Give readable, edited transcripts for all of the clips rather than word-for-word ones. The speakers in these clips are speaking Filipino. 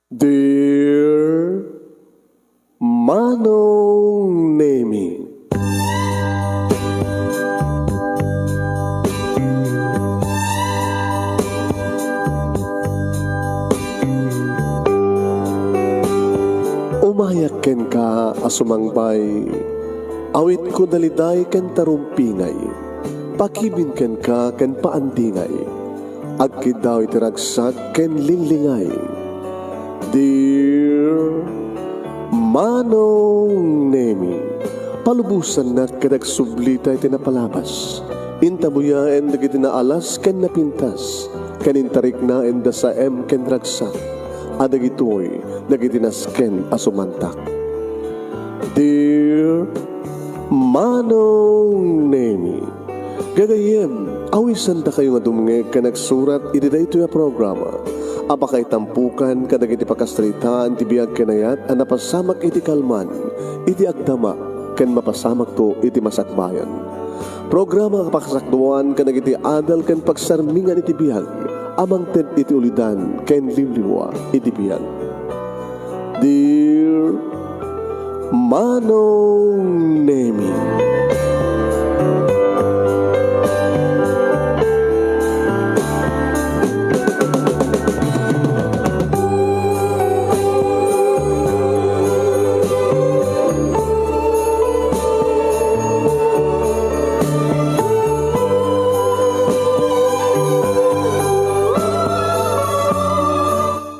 Dear Manong Nemi, umayak ken ka asumangbay, awit ko daliday ken tarumpingay, pakibin ken ka ken paandingay, agkid daw itiragsak ken linlingay. Dear Manong Nemi, palubusan na kadagsublita iti napalabas, intabuyaen dagiti naalas ken napintas, kanintarik na enda sa ken ragsak, adagitoy dagiti nasken asumantak. Dear Manong Nemi, gagayem, awisan da kayo nga dumngeg ka nagsurat iti daytoy a programa. Apakay tampukan kadagiti pakastritaan ti biag kenayat a napasamak iti kalman, iti agdama, ken mapasamak to iti masakbayan. Programa kapakasakduan kadagiti adal ken pagsarmingan iti biag, amang ted iti ulidan ken limliwa iti biag. Dear Manong Nemi,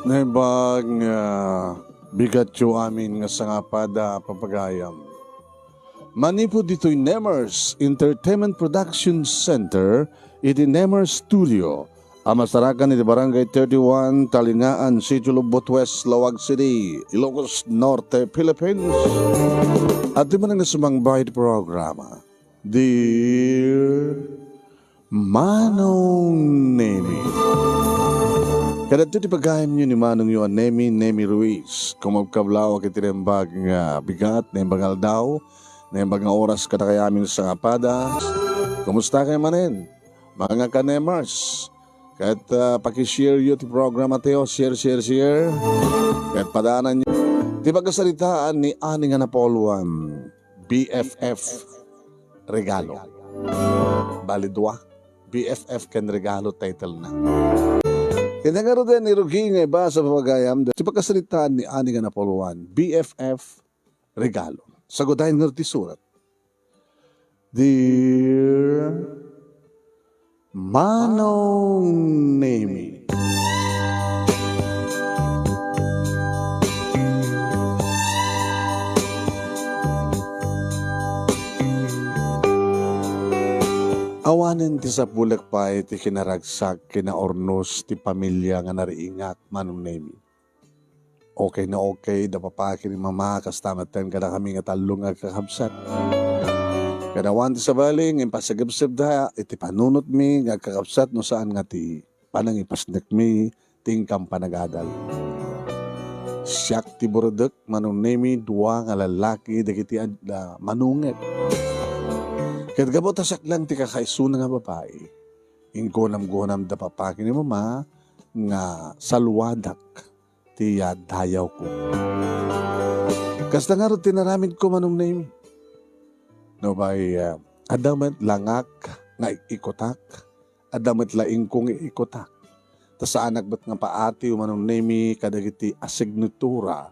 Naibag nga bigat yu amin nga sangapada papagayam. Manipod dito'y Nemers Entertainment Production Center iti Nemers Studio. Amasarakan iti Barangay 31, Talingaan, City Lubot West, Lawag City, Ilocos Norte, Philippines. At di man ang nasumangbay iti programa. Dear Manong Nemi, kadto ti pagayam nyo ni Manong yu Nemi Ruiz, kumagkablaw kiti nembag nga bigat, nembag aldaw, nembag nga oras kada kaya amin sa ngapada. Kumusta kayo manin? Mga ka-Nemers, kahit pakishare yu ti programa tayo, share. Kahit padaanan nyo. Ti pagkasalitaan ni Ani nga Napoluan, BFF Regalo. Balidwa, BFF ken Regalo title na. Kinangaro din ni Rugi nga iba sa pamagayam. Sa pagkasalitaan ni Ani nga Napoluan, BFF Regalo. Sagudahin nga ti surat. Dear Manong Nemi, awanen ti sa bulak pa iti kinaragsak kinaornos ti pamilya nga nariingat Manong Nemi. Okay na okay, dapapakin ni mama, kastamatan kada kami nga talong nga kakabsat. Kadawan ti sa baling, impasagabsab da, iti panunot mi, nga kakabsat no saan nga ti panangipasnek mi, tingkam panagadal. Siyak ti burudak, Manong Nemi, duwa nga lalaki, dagiti manunget. Kat gabot asak lang ti kakaisuna nga babae, inggonam-gonam da papakin ni mama, nga salwadak ti dayaw ko. Kas na nga rin tinaramid ko Manong Nemi. No bay, adamat langak nga ikotak, adamat laing kong ikotak. Ta sa anak bat nga paati Manong Nemi kadagiti asignatura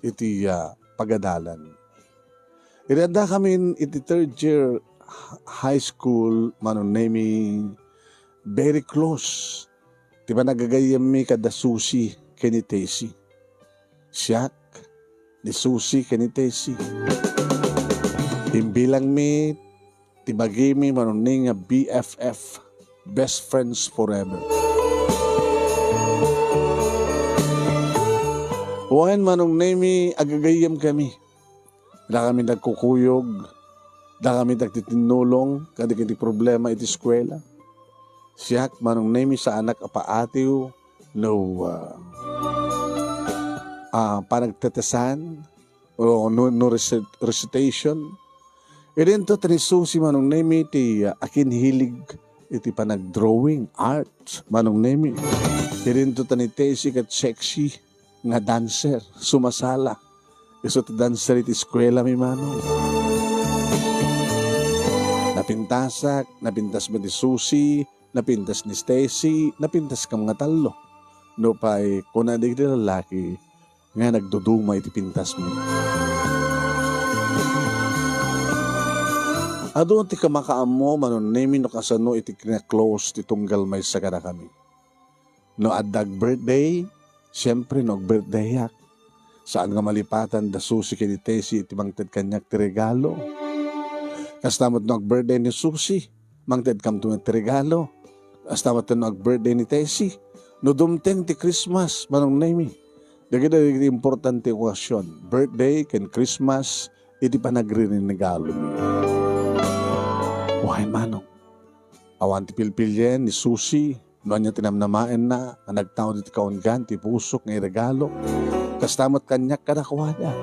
iti pagadalan. Iranda kami iti third year high school Manong Nemi, very close. Di ba nagagayam mi kada Susi keni Tesi? Siyak ni Susi keni Tesi. Imbilang mi, tibagi mi Manong Nemi nga BFF, best friends forever. Wain Manong Nemi, agagayam kami. Wala kami nagkukuyog, da kami nagtitinulong, kadagiti problema iti eskwela. Siyak Manong Nemi sa anak apaatiw, no panagtetesan, o no recitation. Irin to tanisusi Manong Nemi ti akin hilig iti panag-drawing art Manong Nemi. Irin to tanitesi kat sexy nga dancer, sumasala. Iso ti dancer iti eskwela mi manong. Napintasak, napintas mo ni Susie, napintas ni Stacy, napintas ka mga talo. No pa'y kung nadig di lalaki, nga nagduduma iti pintas mo. Adun ti kamakaamo, manon nemi no kasano iti kina-close ti tunggal may sagara kami. No addag birthday, siyempre no birthday yak. Saan nga malipatan da Susie kini Tessie iti mangted kanyak ti regalo. Kastamot no birthday ni Susie, mangted kam tu ti regalo. Kastamot no birthday ni Tessie, no dumteng ti Christmas, manong nemi. Dagiti importante okasyon, birthday ken Christmas, iti panagrinegalo mi. Why manong? Awan ti pilpilyen ni Susie, noon niya tinamnamain na, nagtao dito kaungan, ti pusok ng regalo. Kastamot kanyak kadakwada.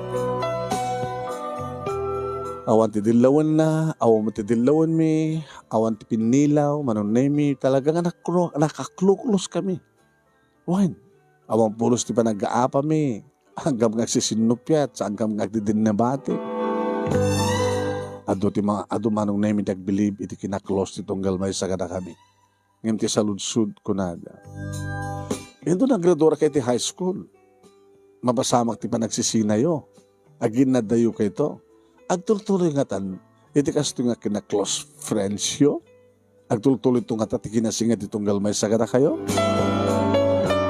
Awan ti dilawan na, awan ti dilawan mi, awan ti pinilaw, manonemi, talagang nakakluklos kami. Wan, awan pulos ti pa nag-aapa mi, hanggang nagsisinupyat, sa hanggang nagdidin na bati. Ado manong nemi nagbilib, iti kinaklos ti tunggal may sagada kami. Ngayon ti saludsud ko nada. Ito nagradura kay ti high school. Mabasamak ti pa nagsisinayo. Agin na dayo kay to. Agtultuloy nga tan, iti kasto nga kina-close friends yo. Agtultuloy to nga ti kinasinga ti tunggal may sagada kayo.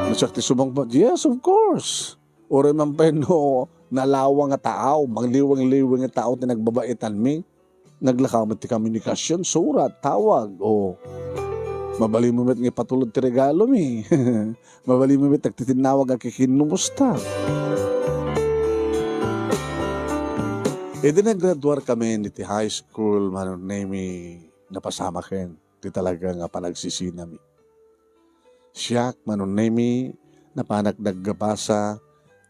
Nasak ti subang ba? Yes, of course. Ore man pa no, nalawang nga tao, mangliwang-liwang nga tao ti nagbabaitan mi. Naglakamat ti komunikasyon, surat, tawag, o mabali mo met nga patulod ti regalo mi. Mabali mo met nagtitinawag ang kikinumusta. E di naggraduar kami ni ti high school, manon nemi, napasama ken, ti talaga nga panagsisina mi. Siyak, manon nemi, napanagdaggapasa,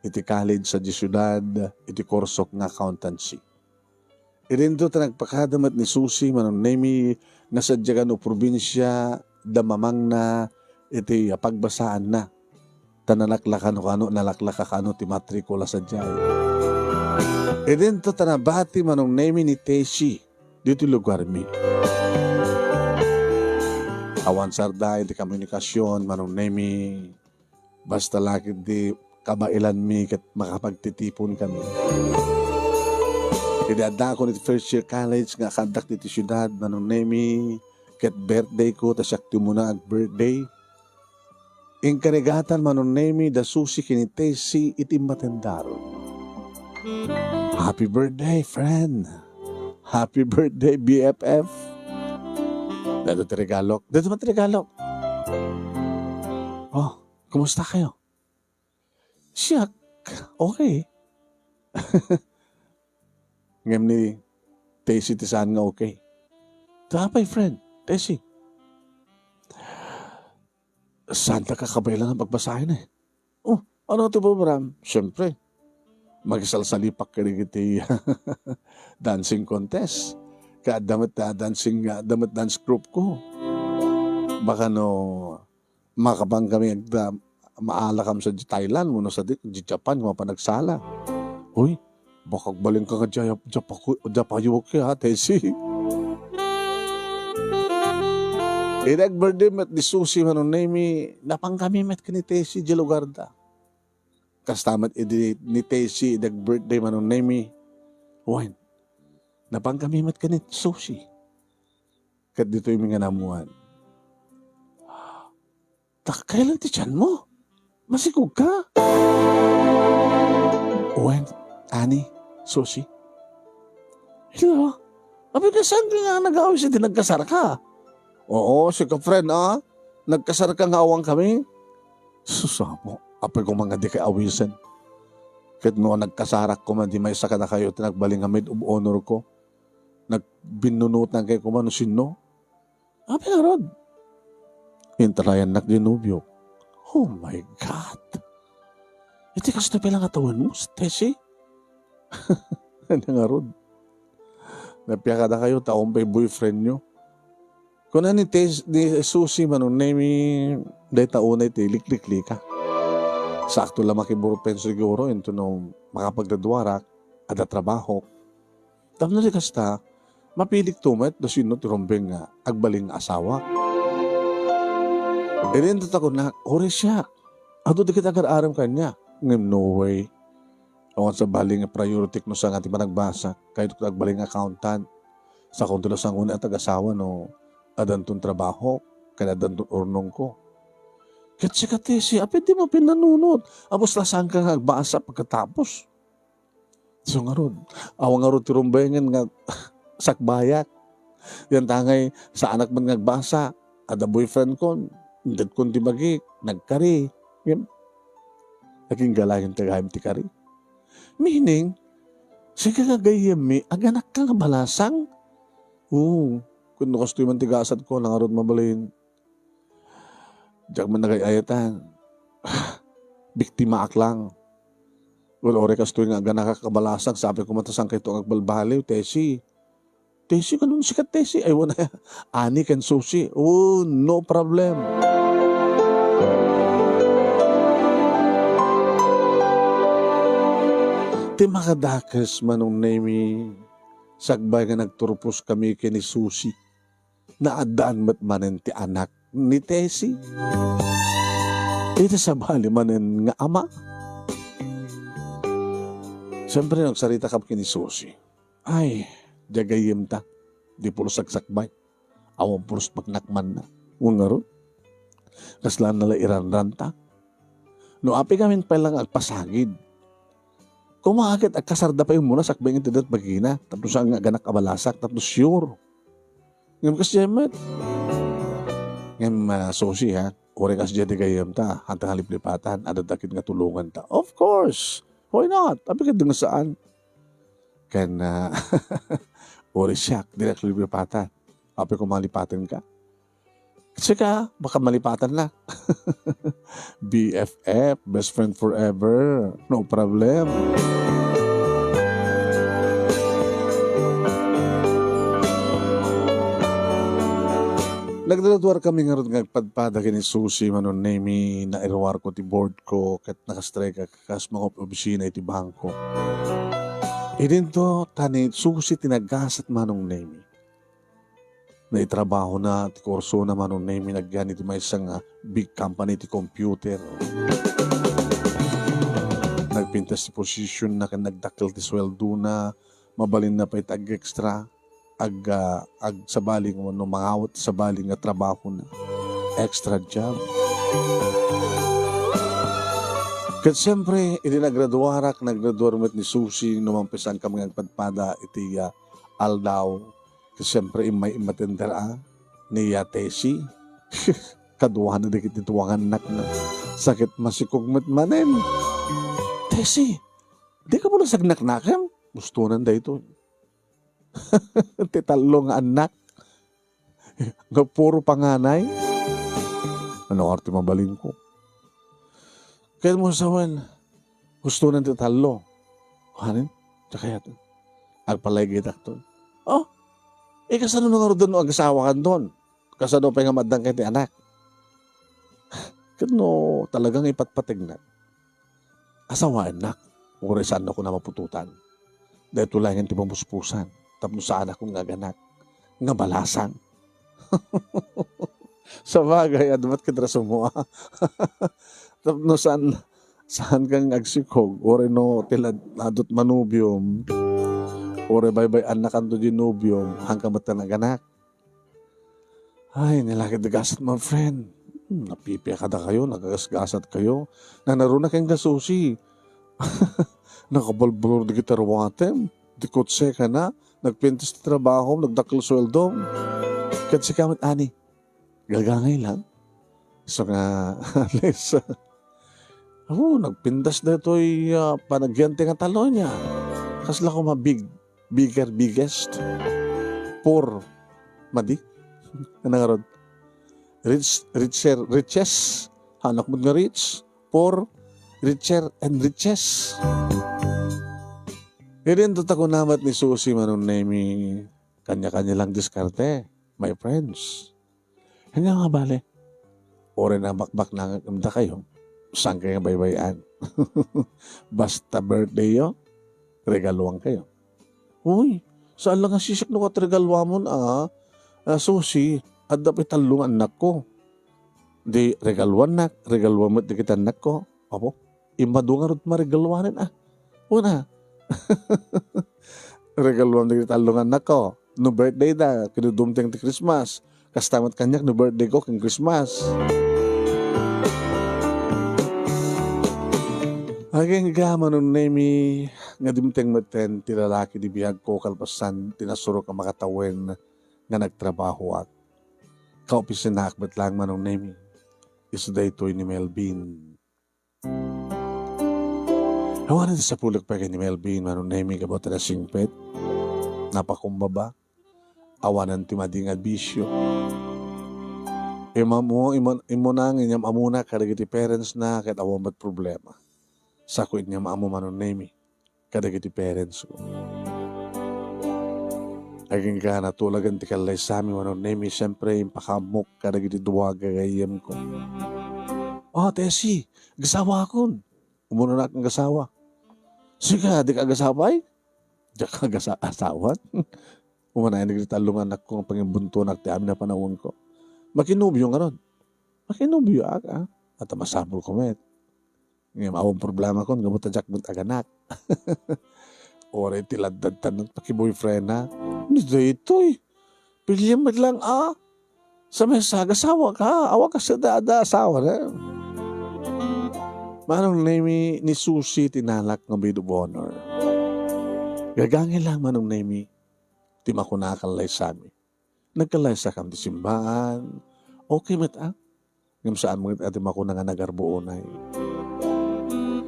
iti college sa syudad, iti korsok nga accountancy. Irinto ta nagpakadamat ni Susie, manon nemi, nasadyagan o probinsya, damamang na, iti pagbasaan na. Tananaklakan o kano, nalaklaka kano, ti matrikula sa dyan. Irinto ta nabati, manong nemi ni Tessie, dito lugar mi. Awan sarda, iti komunikasyon, manong nemi, basta lakit di kabailan mi, kat makapagtitipon kami. Idada ko ni first year college nga kandak dito syudad, manong nemi, ket birthday ko, tas yakti mo na ang birthday. Inkarigatan manong nemi, da Susie kini Tessie, itim matendaro. Happy birthday, friend. Happy birthday, BFF. Dito tiregalok. Dito matiregalok. Oh, kumusta kayo? Siyak, okay. Ngayon ni Tessie tisaan nga okay. Tapay, friend. Tessie. Saan ka kakabailan ang pagbasahin eh? Oh, ano ito po, Bram? Siyempre, magisalsalipak ka rin iti dancing contest. Kaya damat dance group ko. Baka no, makabang kami maalakam sa Thailand, muna sa Japan, mga panagsala. Uy, baka baling ka nga Japayo ka, Tessie. Nag-birthday met ni Susie manon nemi, napang kami met ka ni Tessie di lugar da. Kastamat ni Tessie, nag-birthday manon nemi, wine, napang kami met ka ni Susie. Kat dito yung mga namuhan. Kailan ti tiyan mo? Masikog ka? Wine, Ani, Susie. Hello? Abi ka saan ka nga nag-awis hindi nagkasar ka? Oo, si ka-friend, nagkasar ka nga awang kami. Susamo, apay ko mga di kay awisan. Kahit noon nagkasarak ko man, di may saka na kayo, tinagbaling amid honor ko. Nagbinunutan kayo kumano sino. Apay nga rod. Intarayan nagdinubyo. Oh my God. Iti kasi na pilang katawan mo, Tessie. Ano nga rod. Napiyaka na kayo, taong pa'y boyfriend nyo. Kung na ni Susie manon nemi, day taunay ti likliklika. sakto lang makiburupen siguro into no makapagdadwarak ada trabaho. Tapos na kasta, mapilik tumet do sino tirumbeng nga agbaling nga asawa. E rin ko na, ore siya. Ato di kita agar-aram kanya. Ngem no way. Awan sa baling nga priority no sa nga ti managbasa. Kahit ito agbaling accountant. Sa kontulo sa nguna at ag-asawa no adantong trabaho. Kaya adantong urnong ko. Kat si katesi, apit di mo pinanunod. Apos lasang ka nga agbasa pagkatapos. So nga ron. Awang nga ron tirumbengan nga sakbayak. Yan tangay sa anak man nagbasa. Ada boyfriend ko. Hindi ko di magi. Nagkari. Yan. Naging galayan tagahim ti kari. Meaning, sige nga gayem mi, aganak ka nga balasang. Oo. Kung nakastoy man tigasat ko, nangarod mabalin. Diyak man nagayayatan. Biktima ak lang. Well, ore kastoy nga aganak ka kabalasang. Sabi ko matasang kayo ang agbalbaliw, Tesi. Tesi, kanun sikat Tesi? Ay, wala. Ani kan susi. Oh, no problem. Ti makadakas manong nemi sagbay nga nagturpos kami kini Susi na adaan mat manen ti anak ni Tesi. Ito sa bali manen nga ama. Siyempre nagsarita kami kini Susi. Ay, jagayim ta. Di pulos sagsakbay. Awan pulos magnakman na. Ungaro. Kaslan nala iranran ta. No api kami pa lang agpasagid. Kung makakit, agkasarda pa yung muna, sakbay ng tidat magina. Tapos ang ganak abalasak, tapos sure. Ngayon kasi jemet. Ngayon sosi ha, ore kasi jedi kayam ta, hantang haliplipatan, adadakit nga tulungan ta. Of course, why not? Tapi ka nga saan? Kan, ore siyak, direct liplipatan. Api kung malipatan ka. Kasi ka, baka malipatan na. BFF, best friend forever. No problem. Nagdadadwar kami nga rin ngagpadpada kini Susi manon nemi na irwar ko ti board ko kat nakastrike kakas mga opisina iti bangko. Idin to tani Susi tinagasat manong nemi. Na itrabaho na, ti kurso na manong nemi nagyan iti may isang big company ti computer. Nagpintas ti position na nagdakil ti sweldo na, mabalin na pa itag extra, ag sa baling no, mangawat sa baling nga trabaho na, extra job. Kat siyempre, iti naggraduar met ni Susi, numampisan kami nagpadpada iti aldaw. Kasi siyempre, may imatendera ni Tesi. Kaduhan na dikit ituwangan anak na sakit masikugmat manen. Tesi, di ka muna sagnaknakam? Gustunan da ito. Titalong anak. Nga puro panganay. Ano arte mabalin ko? Kaya mo sawan, gustunan titalo. Kanin? Tsaka yato. Agpalagay dakton. Oh, kasano nga rin doon ag-asawa ka doon? Kasano pa nga madang kay ti anak? Kano talagang ipatpatig na. Asawa anak, uri saan ako na mapututan. Dahil tulangan ti pamuspusan. Tapos saan ako nga ganak. Nga balasang. Sa bagay, adamat kitraso mo. Tapos saan kang agsikog? Uri no, tilad adot manubium. Ore bye-bye anak anto di nobyong hanggang mata na ganak. Ay, nilakit gasat my friend. Napipiya kada kayo, nagagasgasat kayo. Nanaruna kayong gasusi. Nakabalbalor di kita rawatem. Di kotse ka na. Nagpintis ti trabaho, nagdakil sweldo. Kasi kamit ani. Gagangay lang. So nga, alis. Nagpindas na ito'y panagyanti nga talo niya. Kasla ko biggest. Poor. Madi. Nangarod. Riches. Hanak mo nga rich. Poor. Richer and riches. Irin to tako namat ni Susi manong nemi kanya-kanya lang diskarte. My friends. Hanggang nga bale. Ore na bakbak na kamda kayo. Saan kayo baybayan? Basta birthday yo, regaluan kayo. Uy, saan lang ang sisak no at regaluan mo na susi at dapat talong anak ko. Di regaluan mo di kita anak ko. Apo, imadungan rin maregaluanin Una, regaluan di kita talong anak ko. No birthday da, kinudumteng ti Christmas. Kastamat kanyak no birthday ko king Christmas. Aging gama nun nemi nga dimteng maten ti lalaki di bihag ko kalpasan tinasuro ka makatawin nga nagtrabaho at kaupisin na akbat lang manong nemi iso daytoy ni Melvin. Hawanan sa pulak pa ni Melvin manong nemi kabot na singpet napakumbaba awanan ti mading adbisyo. Imo nang inyam amuna kadagiti parents na kahit awamat problema. Sako niya maamo manon nemi kadagiti parents ko. Aging ka natulagan ti kalay sa amin manon nemi siyempre impakamok kadagiti duwaga gayem ko. Tesi, gasawa akon. Umuna na akong gasawa. Sige, di ka gasaway? Di ka gasawat? Umana yung nagritalungan ako ang pangimbunto na ti amin na panahon ko. Makinubyo nga ron. Makinubyo ka. At masabol ko met. Ngayon, awang problema ko, gamot na jack mong aganak. Ora tiladad tanong paki-boyfriend na. Hindi ito Pilyam lang sa mesa, gasawa ka. Awa ka sa dada, asawa na. Manong name ni Susi tinalak ng maid of honor. Gagangin lang manong name ti makunakalay sa amin. Nagkalay sa kam ti simbahan. Okay met ngam saan mo iti makuna nga nagarbuonay.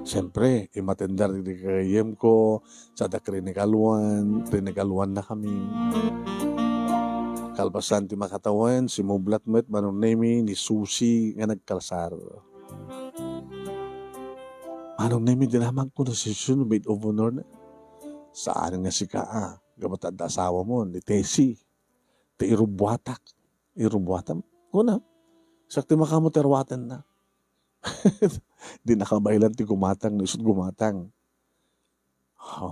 Siyempre, imatendar di kagayem ko, sa rinikaluan na kami. Kalpasan ti makatawan, si Mublat met manong nemi ni Susi nga nagkalsar. Manong nemi dinamang ko na session maid of honor na. Saan nga si ka gabat at asawa mo, ni Tesi, ti irubwatak. Irubwatam? Kuna, sakti makamuterwatan na. Di nakabailan ti gumatang, isot gumatang.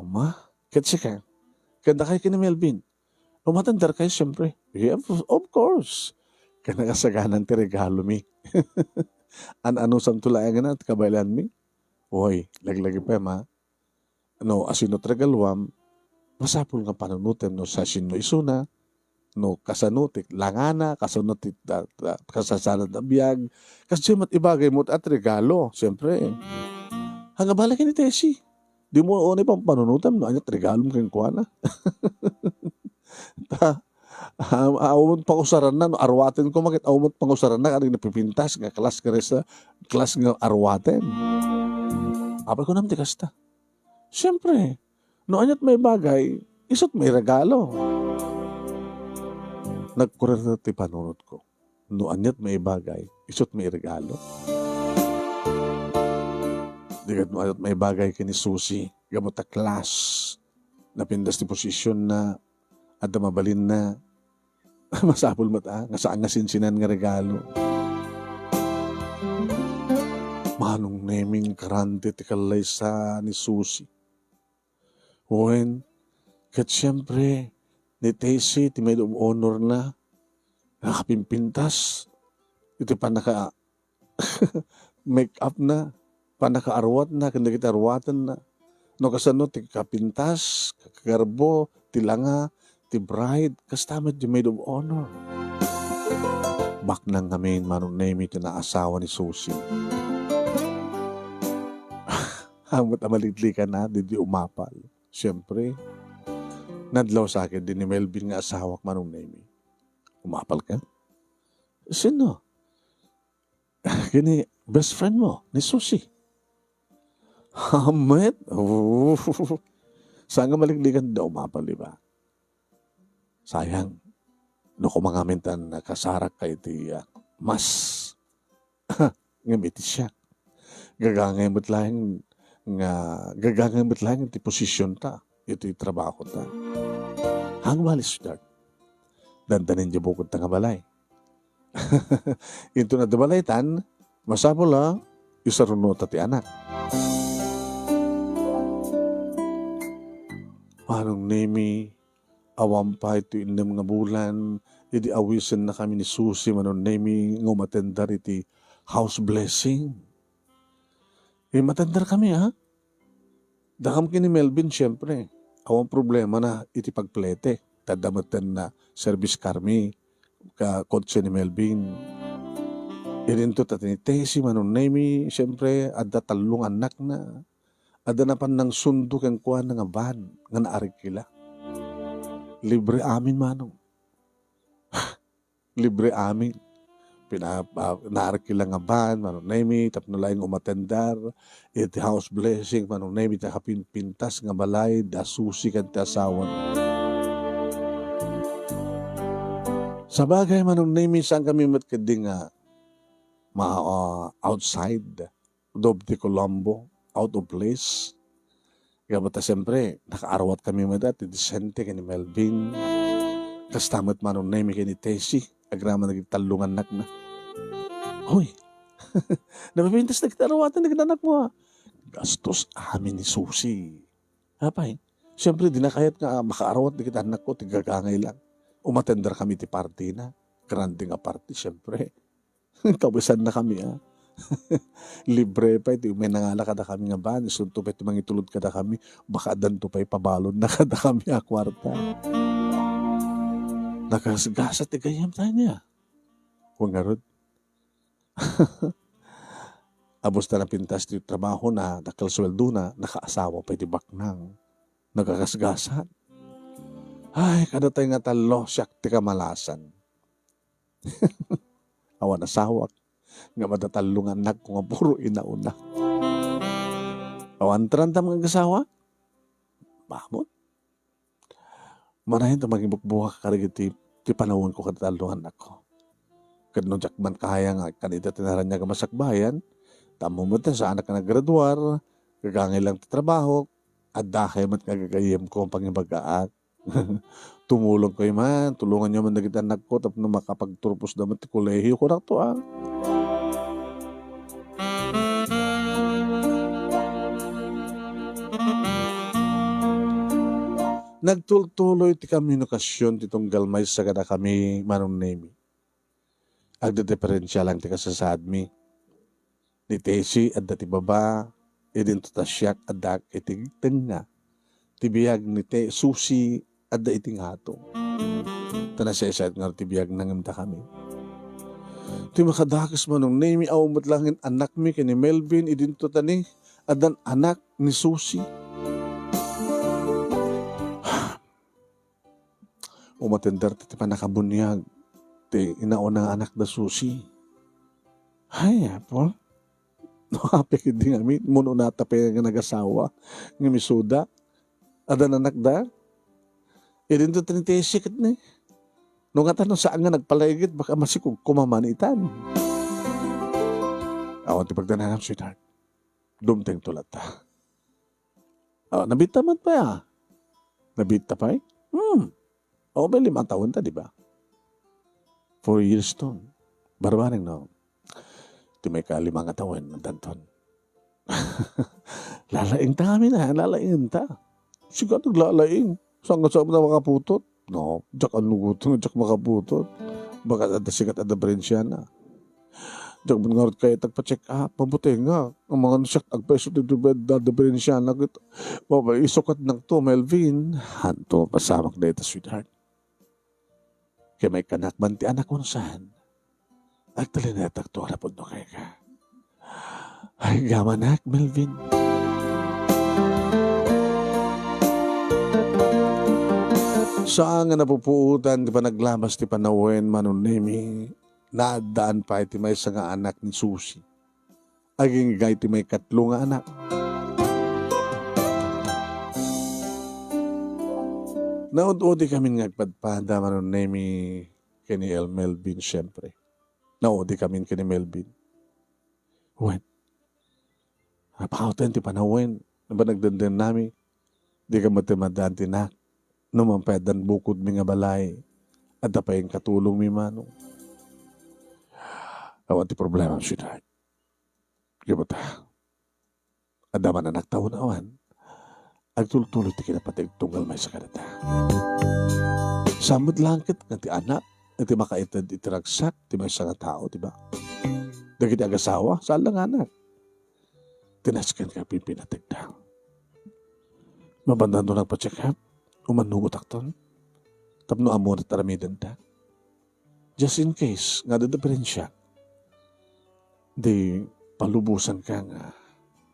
Ma? Katsi ka? Kanda kayo kina Melvin? Umatandar kayo siyempre. Yeah, of course. Kanakasaganan ti regalo mi. Ano samtulayan na at kabailan mi? Uy, laglagi pa ma. Asinot regaluam, masapul nga panunutem no sa sino isuna, no kasanutik langana, kasanutik kasasanad na biyag, kasi mat ibagay mo at regalo, siyempre. Hanggang bala ni Tesi, di mo onay pang panunutam, no, anyat regalo mo kayong kuha na. Awamot pangusaran na, no, arwaten ko makit, awamot pangusaran na, karing napipintas, nga klas nga arwaten. Apal ko naman ti kasta. Siyempre, no anyat may bagay, isot may regalo. Nagkurer na ti panunod ko. No anyat may bagay, isot may regalo. Digat no anyat may bagay kini Susi, gamot ta class, napindas ti posisyon na, at mabalin na, masapul mata, nga saan nga sinsinan nga regalo. Manong naming karante ti kalay sa ni Susi. Uwen, kat siyempre, ni Tesi, ti maid of honor na, nakapimpintas, iti panaka make up na, panaka-arwat na, kanda kita arwatan na, no kasano, ti kapintas, kagarbo, ti langa, ti bride, kastamad ti maid of honor. Bak nang ngamin, manong name ito na asawa ni Susi. Hamot amalitli ka na, di umapal. Siyempre, nadlaw sa akin din ni Melvin nga asawak manong name. Umapal ka? Sino? Kini best friend mo, ni Susi. Hamit? Saan nga maliklikan daw umapal, di ba? Sayang. No kumangamintan na kasarak kay ti mas. Ngamit siya. Gagangamit lang ti posisyon ta. Ito yung trabaho ta. Hang malis start. Dandanin niya bukod ta nga balay. Ito na dabalay tan, masapol isarunot ti anak. Manong Nemi, awam pa ito inam nga bulan, idi awisan na kami ni Susi Manong Nemi ngumatendar iti house blessing. Matendar kami ha. Dakam kini Melvin syempre. Awang problema na iti pagplete. Tadamatan na service karmi ka kotse ni Melvin. Irinto tatinite si Manong Nemi, syempre adda talong anak na. Adda na pan ng sundo kang kuha nga van nga naarig kila. Libre amin Manong. Libre amin. Naarig kila nga van, Manong Nemi, tapno laing umatendar, iti house blessing, Manong Nemi, pintas nga balay, da susi kan ti asawan. Sa bagay, Manong Nemi, saan kami matkading outside, Dob de Colombo, out of place. Kaya bata siyempre, nakaarawat kami dati, Vicente, kani Melvin, tas tamat Manong Nemi, kani Tessie, agrama naging talungan nak na. Hoy, napapintas na kita arawatan, nagdanak mo ha. Gastos amin ni Susi. Hapay, siyempre, di na kahit nga makaarawat na kita anak ko, tigagangay lang. Umatendar kami ti party na. Grande nga party, siyempre. Kawisan na kami ha. Libre pa ito, may nangala kada kami nga ba, isunto pa ito mangitulod kada kami, baka danto pa ipabalon na kada kami a kwarta. Nakasgasa ti gayam tayo niya. Huwag nga rod. Abos na pintas ti trabaho na, nakalsweldo na, nakaasawa pa iti baknang. Nagkakasgasan. Ay, kada tayo nga talo, siyak ti kamalasan. Awan asawak. Nga madatalungan anak ko nga puro inauna. Awan tarantam nga gasawa? Mahmud. Manahin ito maging bukbuka karigiti ti panawon ko kadatalungan anak ko. Kadno jakman kaya nga kanita tinaran niya kamasakbayan, tamo mo sa anak na naggraduar, gagangay lang ti trabaho, at dahil mat kagagayem ko ang pangibagaat. Tumulong ko man, tulungan niyo man naging anak ko, tapos makapagturpos naman ti kolehiyo ko na to Nagtultuloy ti komunikasyon ti tunggal may sagada kami Manong Nemi. Agda-diferensya lang ti kasasad mi. Ni Tessie at dati baba, idin tutasyak at dak iting nga. Tibiyag ni Susi at da iting hato. Tanasya nga tibiyag nangamta kami. Ti makadakas Manong Nemi, awamot langin anak mi kini Melvin, idin tutani, at dan anak ni Susi. Umatendar ti panakabunyag, ti inaunang anak da Susi. Ay, po. Nakapik hindi nga, muno natapay nga nag-asawa, nga misuda, adan anak da. Idin to tinitisikat ni. Nung nga tanong saan nga nagpalaigit, baka masikog kumamanitan. Awan ti pagdananam, sweetheart. Dumteng tulat ta. Nabita man pa ya. Nabita pa eh? O, may 5 taon ta, di ba? 4 years to. Barbaring no. Di may ka 5 taon, nantanton. Lalaing ta kami na, lalaing ta. Sigat naglalaing. Saan ka saan na makaputot? No, jak anuguto, jak makaputot. Baka ada sigat ada brensya na. Jak bengarot kaya tagpa-check up, mabuti nga. Ang mga nasyak agpeso dito da brensya na. Babay, isukat ng to, Melvin. Hanto, pasamak na ito, sweetheart. Kaya may kanakman ti anak ko saan. Agtalinetak to, harapod no kaya ka. Ay, gamanak, Melvin. Saan nga napupuutan, di pa naglamas, di pa nawen, Manong Nemi, naadaan pa iti may nga anak ni Susi. Aging gay iti may 3 nga anak. Naud-udi kami ngagpadpada, Manong Nemi, kini Melvin, siyempre. Naudi kami kini Melvin. Wen, napakautan ti panawen, naba nagdandan namin, di ka matimadan ti na. Numampadan bukod mi nga balay at apay ang katulong mi Manong. Awan ti problema, sweetheart. Gabata, adaman anak tao na awan, agtultuloy ti kinapatig tunggal may sakanata. Samot langkit nga ti anak, nga ti makaitad itiragsak, ti may nga tao, di ba? Dagiti agasawa, saan lang anak? Tinaskan ka pipinatigdang. Mabandan doon nagpa-check up, umanugot akton, tapno amo na taramidan ta. Just in case, nga dadapirin siya, di palubusan ka nga,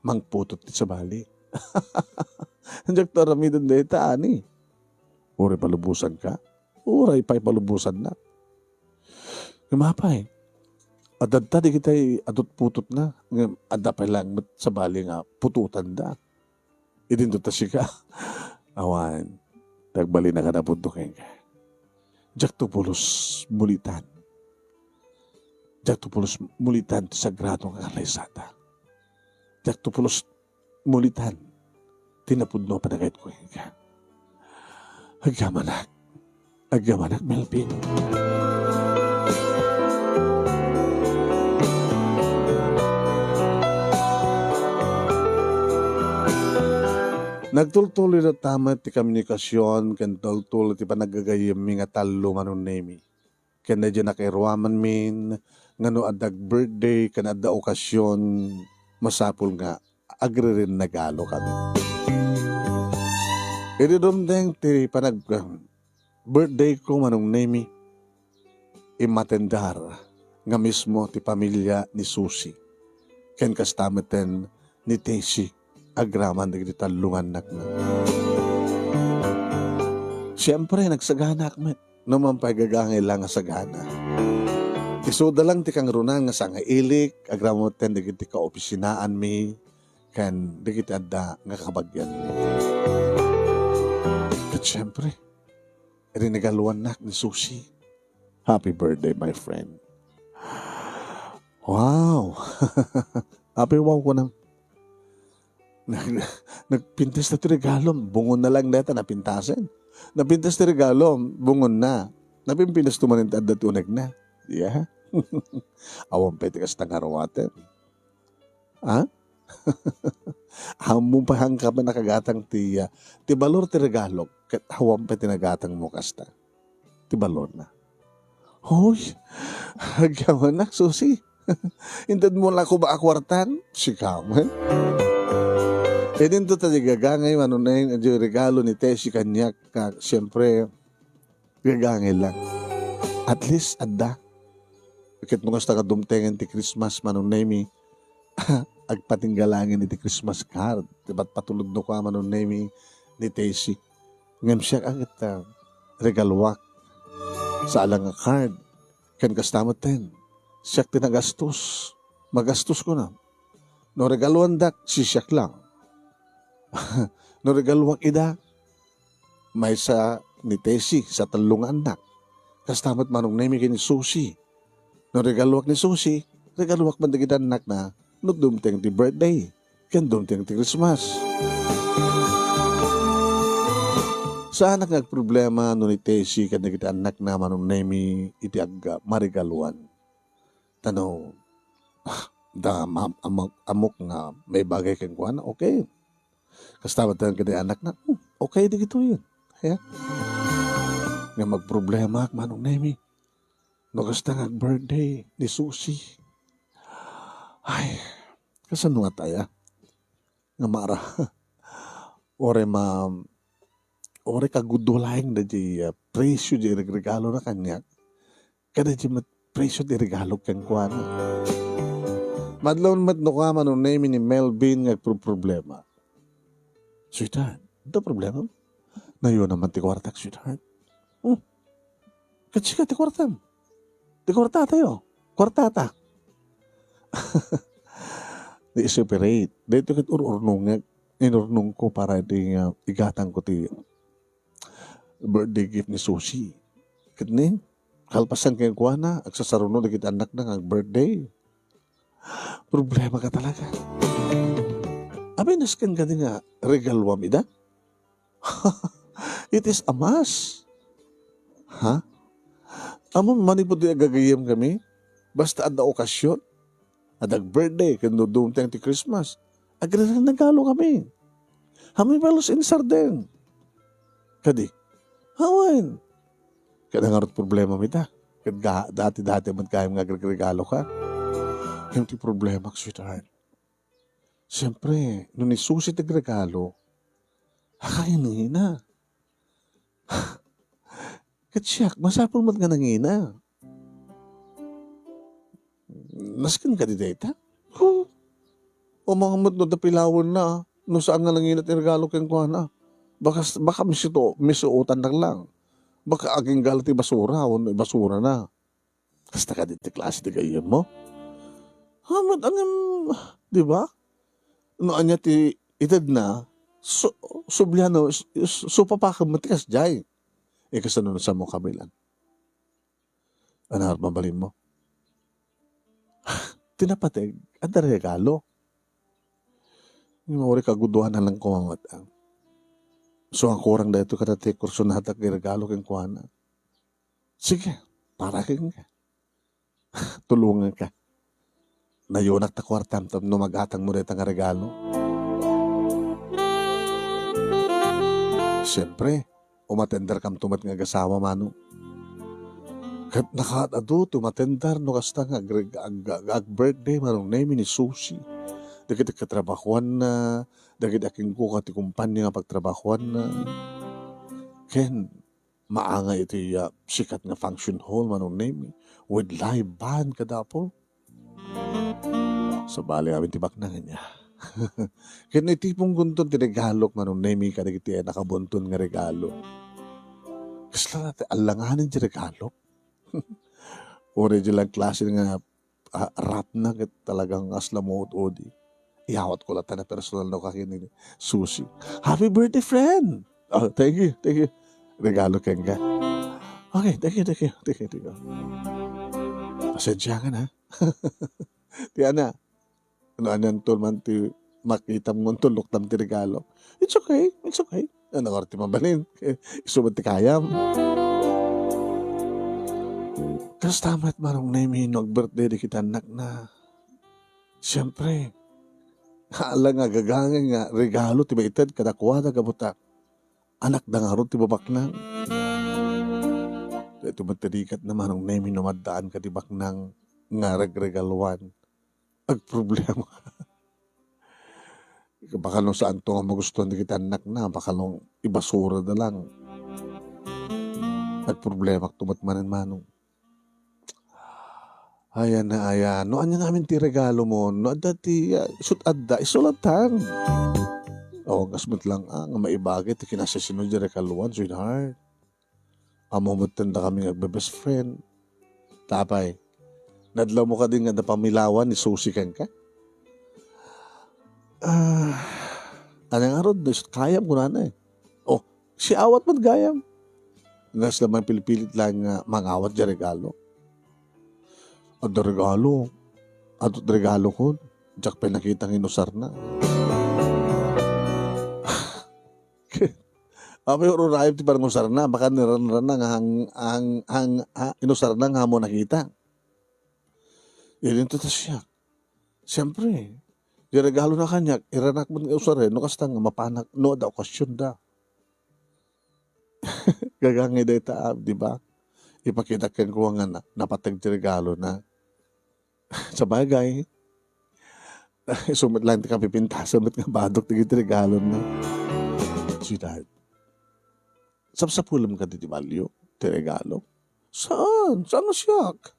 mangputot ti sa bali. Andiyak taramidan da ita, ani. Uri palubusan ka, uray pa'y palubusan na. Gamapay, adad di kita'y adot putot na, adda pa lang sa bali nga, pututan da. Idin ta siya ka, awan, tagbali na ka na puntukin ka. Diyak to pulos mulitan. Diyak to pulos mulitan sa gradong kalaysata. Diyak to pulos mulitan. Tinapudno pa na kahit ko ka. Agamanak, Melvin. Nagtultuloy na tama ti komunikasyon, kan tultuloy ti panagagayim mi nga talo manon nemi. Kan na dyan nakairuaman min, nga no adag birthday, kan adda okasyon, masapul nga, agri rin nagalo kami. Ididumdeng ti panag birthday ko manong nemi, imatendar nga mismo ti pamilya ni Susi. Ken kastameten ni Tesi. Agraman di talungan nak na. Siyempre, nagsagana akmet. Naman pagagangay lang nga sagana. Isuda lang ti kang runan nga sang ilik, agramoten di kiti kaopisinaan mi, kan di kiti adda nga kabagyan mi. At siyempre, rinagaluan nak ni Susi. Happy birthday, my friend. Wow! Happy wow ko na. Nagpintas na ti regalo, bungon na lang neta, napintasan. Napintas ti regalo, bungon na. Napimpinas tumanin at datunag na. Yeah. Awang pwede kas tangarawaten. Ha? Hamong pahang ka ba nakagatang ti balor ti regalo, kat awang pwede nagatang mo kasta. Ti balor na. Hoy, hagyaman nak, Susi. Intad mo lang ko ba akwartan? Sikaman. E din to tayo gagangay, ano na yung regalo ni Tessie kanyak, siyempre, gagangay lang. At least, adda. Bakit nung hasta ka dumtengan ti Christmas, manong nemi, agpatinggalangin ni ti Christmas card. Diba't patulog no ka, manong nemi, ni Tessie. Ngam siya agit regalwak sa alang nga card. Kan kastamot ten. Siya tinagastos. Magastos ko na. No regaluan dak, si siyak lang. No regalwak ida, may sa ni Tessie sa talong anak. Kastamat manong nemi kini Susi. No regalwak ni Susi, regalwak man dagiti anak na no dumteng ti birthday, kan dumteng ti Christmas. Sa anak nagproblema no ni Tessie kan dagiti anak na manong nemi iti agga marigaluan. Tano, amok nga may bagay kang kuan, okay. Kastabat tayo kaya anak na, okay di gito yun. Yeah? Nga magproblema ak manong nemi. No kasta nga birthday ni Susi. Ay, kasan nga tayo? Nga mara. Ore kagudulaing na di presyo di regalo na kanya. Kada di presyo di regalo kang kuwan. Madlaw mat no ka manong nemi ni Melvin nga problema. Sweetheart, ito problema? Na yun naman ti kwartak, sweetheart. Kasi ka ti kwartam. Ti kwarta tayo. Kwartata. Di-separate. Dito kat ururnong inurnong ko para di igatang ko ti birthday gift ni Susi. Katni, kalpasan kayo kuha na, agsasarunod na kita anak na ang birthday. Problema ka talaga. Abay, naskan ka din nga, regalwam ida? It is a must. Ha? Amo, manipod din agagayam kami? Basta ada okasyon? At birthday, kendo dumteng ti Christmas. Nagalo kami. Kami balos insar din. Kadi, hawain. Kada nga rin problema mita. Dati-dati man kayo regalo ka. Yung ti problema, sweetheart. Siyempre, nung isusi ti regalo, hakainin na. Katsyak, masapol mo nga nangina. Naskin ka di data? O mga mutno na pilawon na, no saan nga nangina ti regalo keng kuha na. Baka misuotan lang. Baka aging galat ti basura, o basura na. Kasta ka di ti klase ti gayam mo. Hamad anong, di ba? No anya ti edad na, subliano, supapakam matikas jay. Kasano na sa mo kabilan. Ano mabalin mo? Tinapatig, at regalo. Yung mga kaguduhan na lang kumamatang. So ang kurang dahito katati kurso na hatak regalo kang kuhana. Sige, para kang ka. Tulungan ka. Nayunak ta kwartam tam no magatang mo rita nga regalo. Siyempre, umatender kam tumat nga gasawa mano. Kat nakatado tumatender no kasta nga birthday manong name ni Susi. Dagit katrabahuan na, dagit aking kuka ti kumpanya nga pagtrabahuan na. Ken, maanga ito sikat nga function hall manong name with live band kadapo. So bali amin tibak na nga niya. Ken itipong gunton ti regalok manong name ka dagiti nakabunton nga regalo. Kasla natin alanganin ti regalo. Original klase nga rap na talagang aslamot odi. Iawat ko lang na personal na kakinig. Susi. Happy birthday, friend! Oh, thank you. Regalo keng ka. Okay, thank you. Pasensya ka na. Tiyan na. Ano anyan tol man ti makita mo tulok tam ti regalo. It's okay. Ano ka ti mabalin? Isubat ti kayam. Kas tamat marong name birthday di kita anak na. Siyempre, hala nga gagangan nga regalo ti baitad kadakwada kabuta. Anak da nga ron ti babaknang. Ito matirikat naman ang name numadaan ka ti baknang nga regregaluan. Ag problema. Baka nung saan to nga magustuhan di kita anak na, baka nung ibasura na lang. Ag problema tumatmanin manong. Ayan. No, anya namin ti regalo mo. No, adda ti, isulatan. O, gasmit lang, nga maibagay, ti kinasasino di rekaluan, sweetheart. Amo matanda kami best friend. Tapay, nadlaw mo ka din nga napamilawan ni Susi kang ka? Anong arod, kayam ko na eh. Oh, si awat mo't gayam. Ngas naman pilipilit lang mangawat di regalo. At regalo ko, jak pa nakitang inusar na. Apo yung rurayip ti parang usar na, baka niran na ang inusar na nga mo nakita. Yun ito ta siya. Siyempre, yung regalo na kanya, iranak mo ng usar no kasta nga mapanak, no da okasyon da. Gagangay da ita, di ba? Ipakita kang kuha nga napatag ti regalo na. Sa bagay, sumit lang ti kapipintasan at nga badok ti regalo na. Sweetheart, sapsapulam ka ti value, ti regalo? Saan? Saan mo siyak?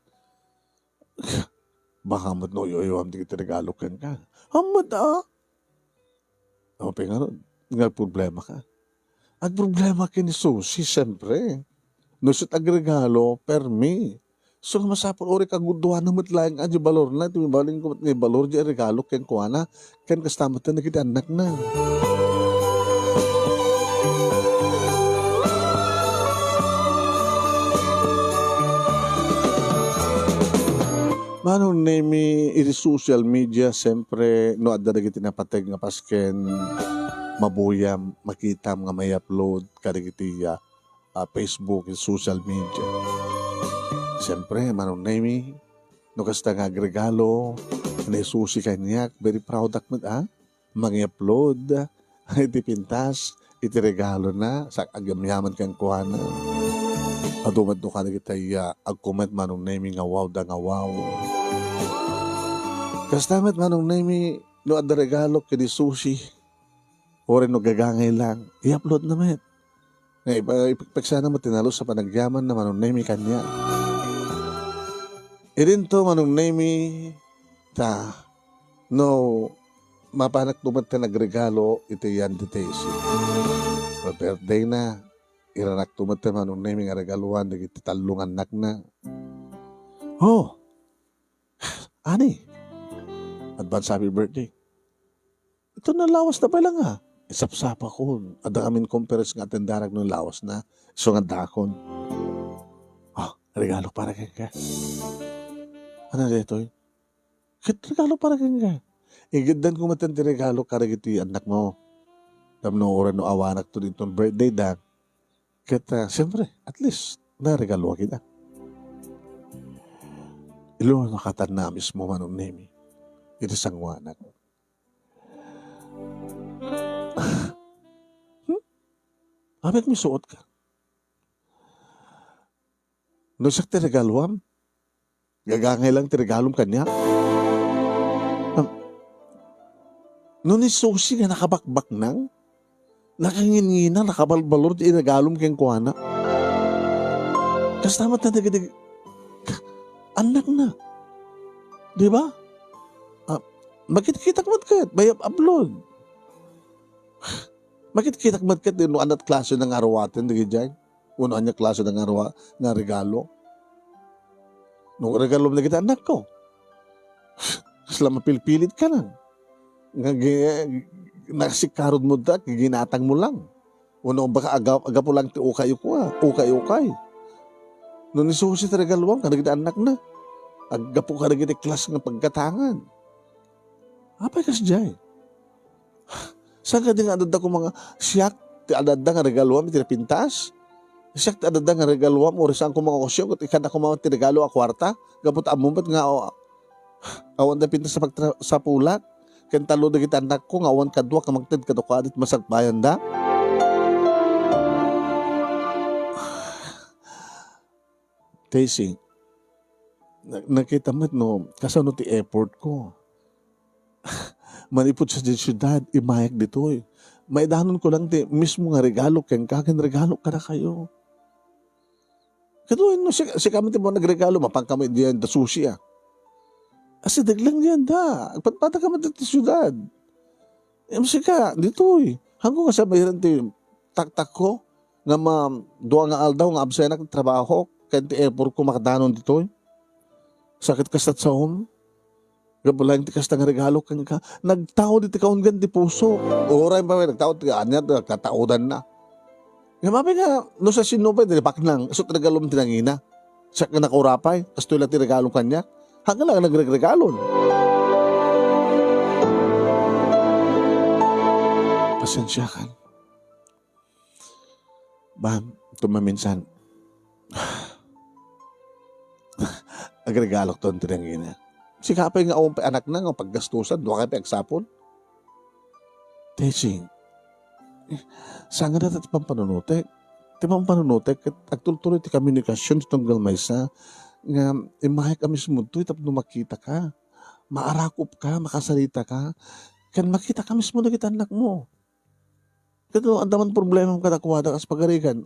Baka mo't no yoyoam ti regalo kan ka. Hamad O, nga ron, nga problema ka. At problema ka ni Susi, siyempre. Nusot ag regalo, per me. So, masapol ori kang guduan na matlayang adyo balor na. Tumibaling ko ni balor di regalo ken kuana. Ken kastamat na kita anak na. Manong name iti social media, siyempre, no, adda dagiti napateg nga pasken, mabuyam, makita nga may upload, kadagiti Facebook, social media. Siyempre, manong name, no kasta nga regalo, Naisusi kanya, very proud akmet Mag-upload, iti pintas, iti regalo na, sa agamyaman kang kuhana. Adumad no ka na kita ag-comment manong nami nga wow da nga wow. Kastamat manong nami no adda regalo kadi sushi. Ore no gagangay lang, i-upload na met. Nga ipagsana mo tinalo sa panagyaman na manong nami kanya. Irin to manong nami ta no mapanak dumat ka nagregalo iti yan details. Sa birthday na, iranak tumat ka manong nami nga regaluan iti talungan nak na. Oh, ani, advance happy birthday. Ito na lawas na pa lang Isapsapa ko. Ada amin conference nga atendarag ng lawas na. So nga dakon. Oh, regalo para kay ka. Ano dito regalo para kay ka. Igiddan ko matan ti regalo karag iti anak mo. Tamno oras no awanak to dito birthday da. Kaya siyempre, at least, na-regalo kita. Ilo nakatan na mismo manong nemi. Ito sangwanak. Abit mi suot ka. No siya ti regaluam, gagangay lang ti regalom kanya. No ni susi nga nakabakbak nang, nakangingina, nakabalbalor ti regalom keng kuwana. Kas tamat na nagadig, anak na. Di ba? Makikita kamat may upload. Makikita kamat no anat klase ng arawatin, di dyan. Uno anya klase ng arawa, nga regalo. No regalo na kita, anak ko. Sila mapilpilit ka lang. Nasikarod mo da, ginatang mo lang. Uno baka agapo lang ti ukay. No ni susi ti regaluan, kanagita anak na. Agapo ka nagiti klas ng pagkatangan. Apay kas jay? Saan ka din adada ko mga siyak ti adada nga regaluam ti pintas? Siyak ti adada nga regaluam o saan ko mga kusyon kung ikan ako mga ti regalo a kwarta? Gapot amumat nga awan na pintas sa pulat. Kentalo na kita anak ko nga awan kadwa ka magtid kadukadit masagbayan da. Tasing. Nakita mo no, kasano ti effort ko. Manipot sa syudad, imayak dito Maidanon ko lang mismo nga regalo, keng kakin regalo ka na kayo. Katuin no, si kami mo nagregalo, mapang kami diyan da sushi Asi daglang diyan da, agpatpata kami dito syudad. Masika, dito Hanggang nga sa mahiran ti taktak ko, nga duwa nga aldaw, nga absenak ng trabaho, kaya ti effort ko makadanon dito Sakit kastat sa home. Gabulang ti kasta nga regalo kang ka. Nagtao diti kaungan di puso. Oray pa nagtao ti anya kataudan na. Nga mabi nga no sa sinupay di baknang so regalom tinangina. Sa ka nakurapay, kasto ila ti regalo kanya. Hanggang lang nagregalon. Pasensya kan. Bam, tumaminsan. Agregalo to tinangina. Si kapay nga awang anak na nga paggastusan, doon kayo pagsapon. Tesing, saan nga natin pampanunutek? Ti pampanunutek, agtultuloy ti komunikasyon itong galmaysa, nga imahay kami sumunto, tapos makita ka, maarakop ka, makasalita ka, kan makita ka mismo na kita anak mo. Kaya ang daman problema mo katakuwada kas pagarikan,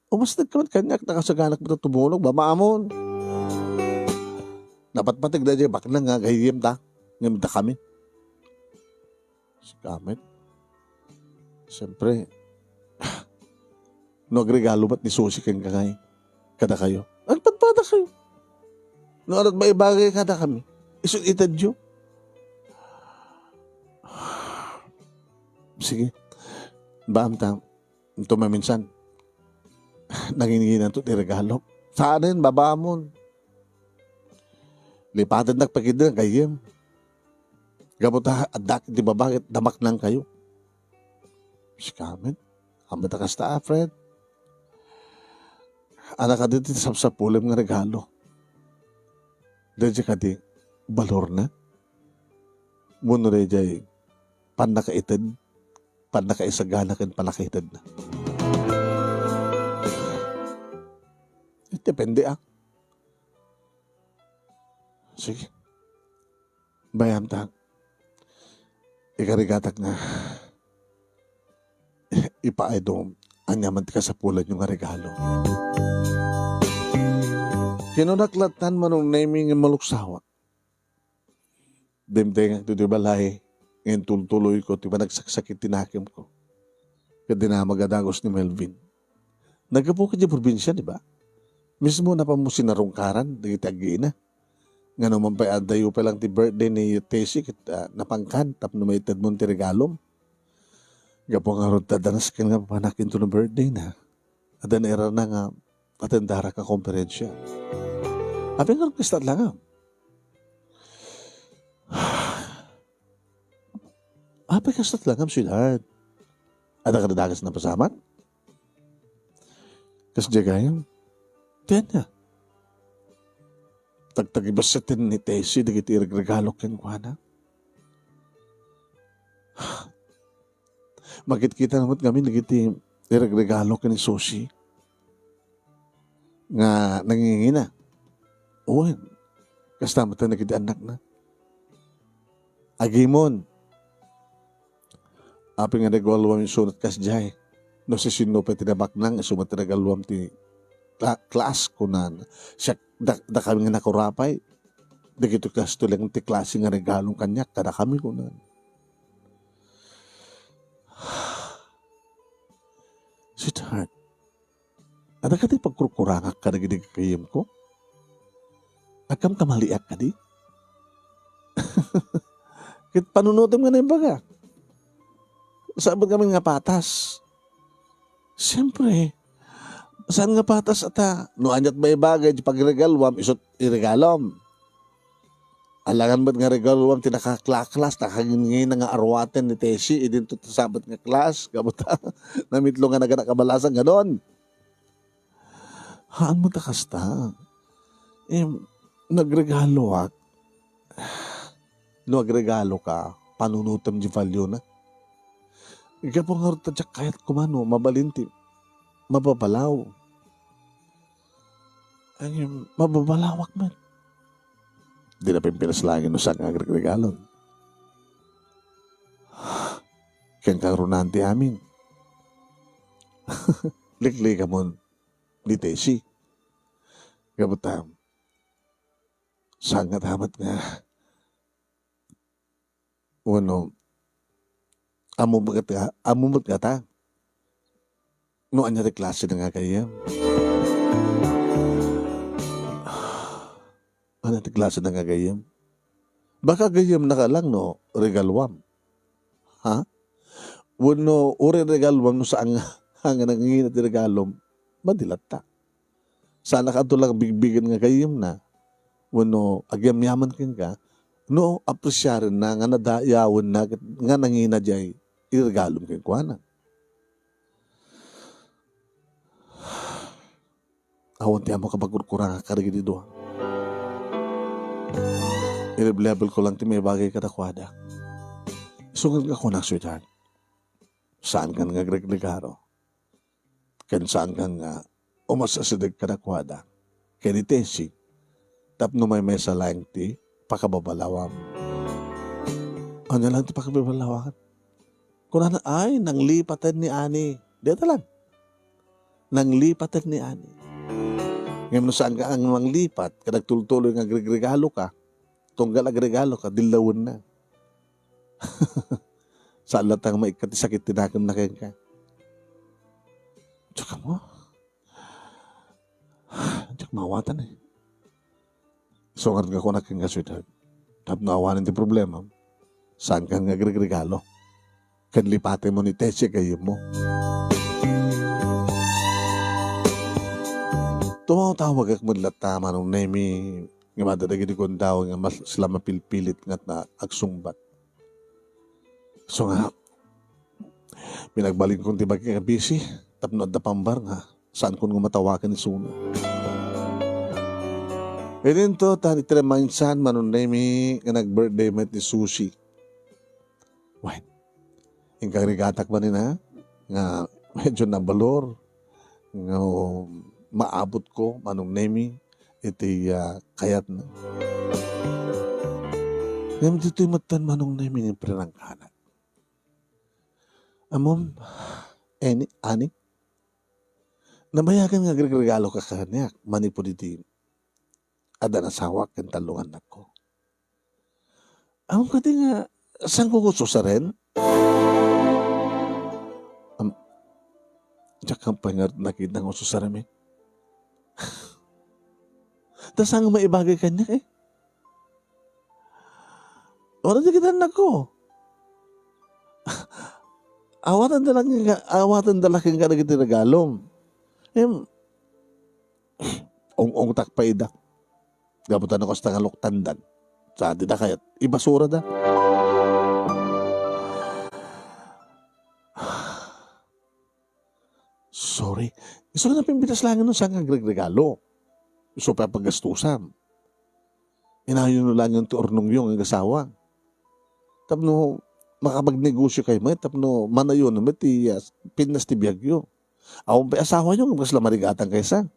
umasdag ka man kanyak, nakasaganak mo tumunog, bamaamon. Napatpatig na dyan, bakit na nga gahiyim ta? Ngayon ta kami. Kamit. Siyempre, no agregalo ba't ni susi kang kagay? Kada kayo. Agpatpata kayo. No anat maibagay kada kami. Isun itadyo. Sige. Baam ta. Ito maminsan. Nanginginan to, regalo. Saan yun, babamon. Lipatan nagpagida kayem. Gamot adak di ba bakit damak lang kayo? Sikamin. Ambata kasta Fred. Anak ka dito sa pulim nga regalo. Dahil ka di balor na. Muno rin jay, panakaitid, panakaisagana kan panakaitid na. Depende ah. Sige. Bayam ta. Ikarigatak na. Ipaidom. Anyaman ka sa pulan yung regalo. Kinunaklatan manong naming maluksawak. Dimteng, ito di balay. Ngayon tuloy ko, di ba nagsakit tinakim ko. Kaya na magadagos ni Melvin. Nagkapo ka di probinsya, di ba? Mismo na pa mo sinarungkaran, nagitagi na. Nga naman pa adayo pa lang ti birthday ni Tessie, napangkan, tap na may tadmon ti regalom. Gapo nga ron tadanas ka nga panakin to ng birthday na. At era na nga, atendara ka konferensya. Abi nga ron kistat lang nga. Abi kastat lang nga, sweetheart. Ada ka nadagas na pasamat? Kas jagayang, tiyan niya. Tagtagibasatin ni Tessie, dagiti regalo ken kuana. Magkita naman kami, dagiti regalo ken ni Sushi. Nga nangingina. Uwan. Kasama tayo nagiti anak na. Agimon. Api nga nagwalwam yung sunat kasjay. No si sino pa tinabak nang sumat nagwalwam ti class ko na. Siya da kami nga nakurapay. Dagito kas to lang ti klase nga regalong kanyak. Kada kami ko na. Sweetheart. Ada ka di pagkurkurangak ka nagidig kayim ko? Agam kamaliak ka di? Kit panunutin nga na yung baga. Saan ba kami nga patas? Siyempre, saan nga patas ata? No anyat ba ibagay, di pagregalwam, isot iregalom. Alangan ba't nga regalwam, tinakaklas, nakagingin na nga arwaten ni Tessie, idin to sabat nga klas, kabuta, namitlo nga naganakabalasan, ganon. Haan mo ta kasta? Nagregalo ak. No, agregalo ka, panunutam di value na. Ika po nga rin kahit kumano, mabalinti, mababalaw. Ay, mababalawak man. Di na pimpinas lagi no sa agregalon. Kaya kang runanti amin. Likli ka mo ni Tessie. Kabutam. Sangat hamat nga. Ano, amumot ka ta. No, anya di klase na nga kayo. Ano di klase na nga kayo? Baka gayam na ka lang, no, regalwam. Ha? Wano, uri regalwam no saan nga nanginginat di regalom, madilat ta. Sana ka ito lang bigbigan nga kayo na. Wano, agyam-yaman ka, no, apresyarin na nga nadayawin na nga nangina jay iregalom kay kuana. Awan tiyan mo kapagkurkurang karigi dito. I-level ko lang ti may bagay katakwada. Sungan ka ko na, sweetheart. Saan ka nga gregregaro? Kan saan ka nga umasasidig katakwada? Kaya ni Tessie, tapno may mesa lang ti pakababalawam. Ano lang ti pakababalawam? Kung ano, ay, nanglipatan ni Ani. Dito lang. Nanglipatan ni Ani. Ngayon saan ka ang manglipat, kadagtultuloy ng agregregalo ka, tunggal agregalo ka, dilawin na. Saan latang maikatisakit tinakam na kayo ka? Tsaka mo. Tsaka mawatan eh. So nga ko na kang kaswidad. Tap naawanan di problema. Saan ka nga agregregalo? Kanlipatin mo ni Tessie kayo mo. Tumawag ak madlatama nung nemi nga madadagi di kong daw nga sila mapilpilit nga na agsumbat. So nga, pinagbalin kong tibag nga busy, tapno at napambar nga, saan kong matawakan ni Suna. E din to, tani tremansan manong nemi nga nag-birthday met ni Sushi. Wait, yung kagrigatak ba nina? Nga medyo nabalor. Nga maabot ko, manong nemi, iti kayat na. Ngayon dito'y matan manong nemi ng prinangkanan. Amom, ani, nabayagan nga regalo ka kanyak, manipo diti, ada nasawak ang talungan ako. Amom ka di nga, saan ko gusto sa rin? Diyak ang pangar nakita ko sa rami. Tas ang maibagay kanya eh. Wala di kita na ko. Awatan dalaking ka na kita regalom. Ong tak pa idak. Gabutan ako sa tangalok tandan. Sa di na kayat, ibasura da. Sorry. Gusto ko na pimpitas lang nun sa regalo. Gusto pa paggastusan. Inayon no lang yung tiornong yung ang asawa. Tapno, makapagnegosyo kayo mo, tapno, manayon naman ti pinas ti biyagyo. Awang pa asawa nyo, mas lamarigatan kaysa.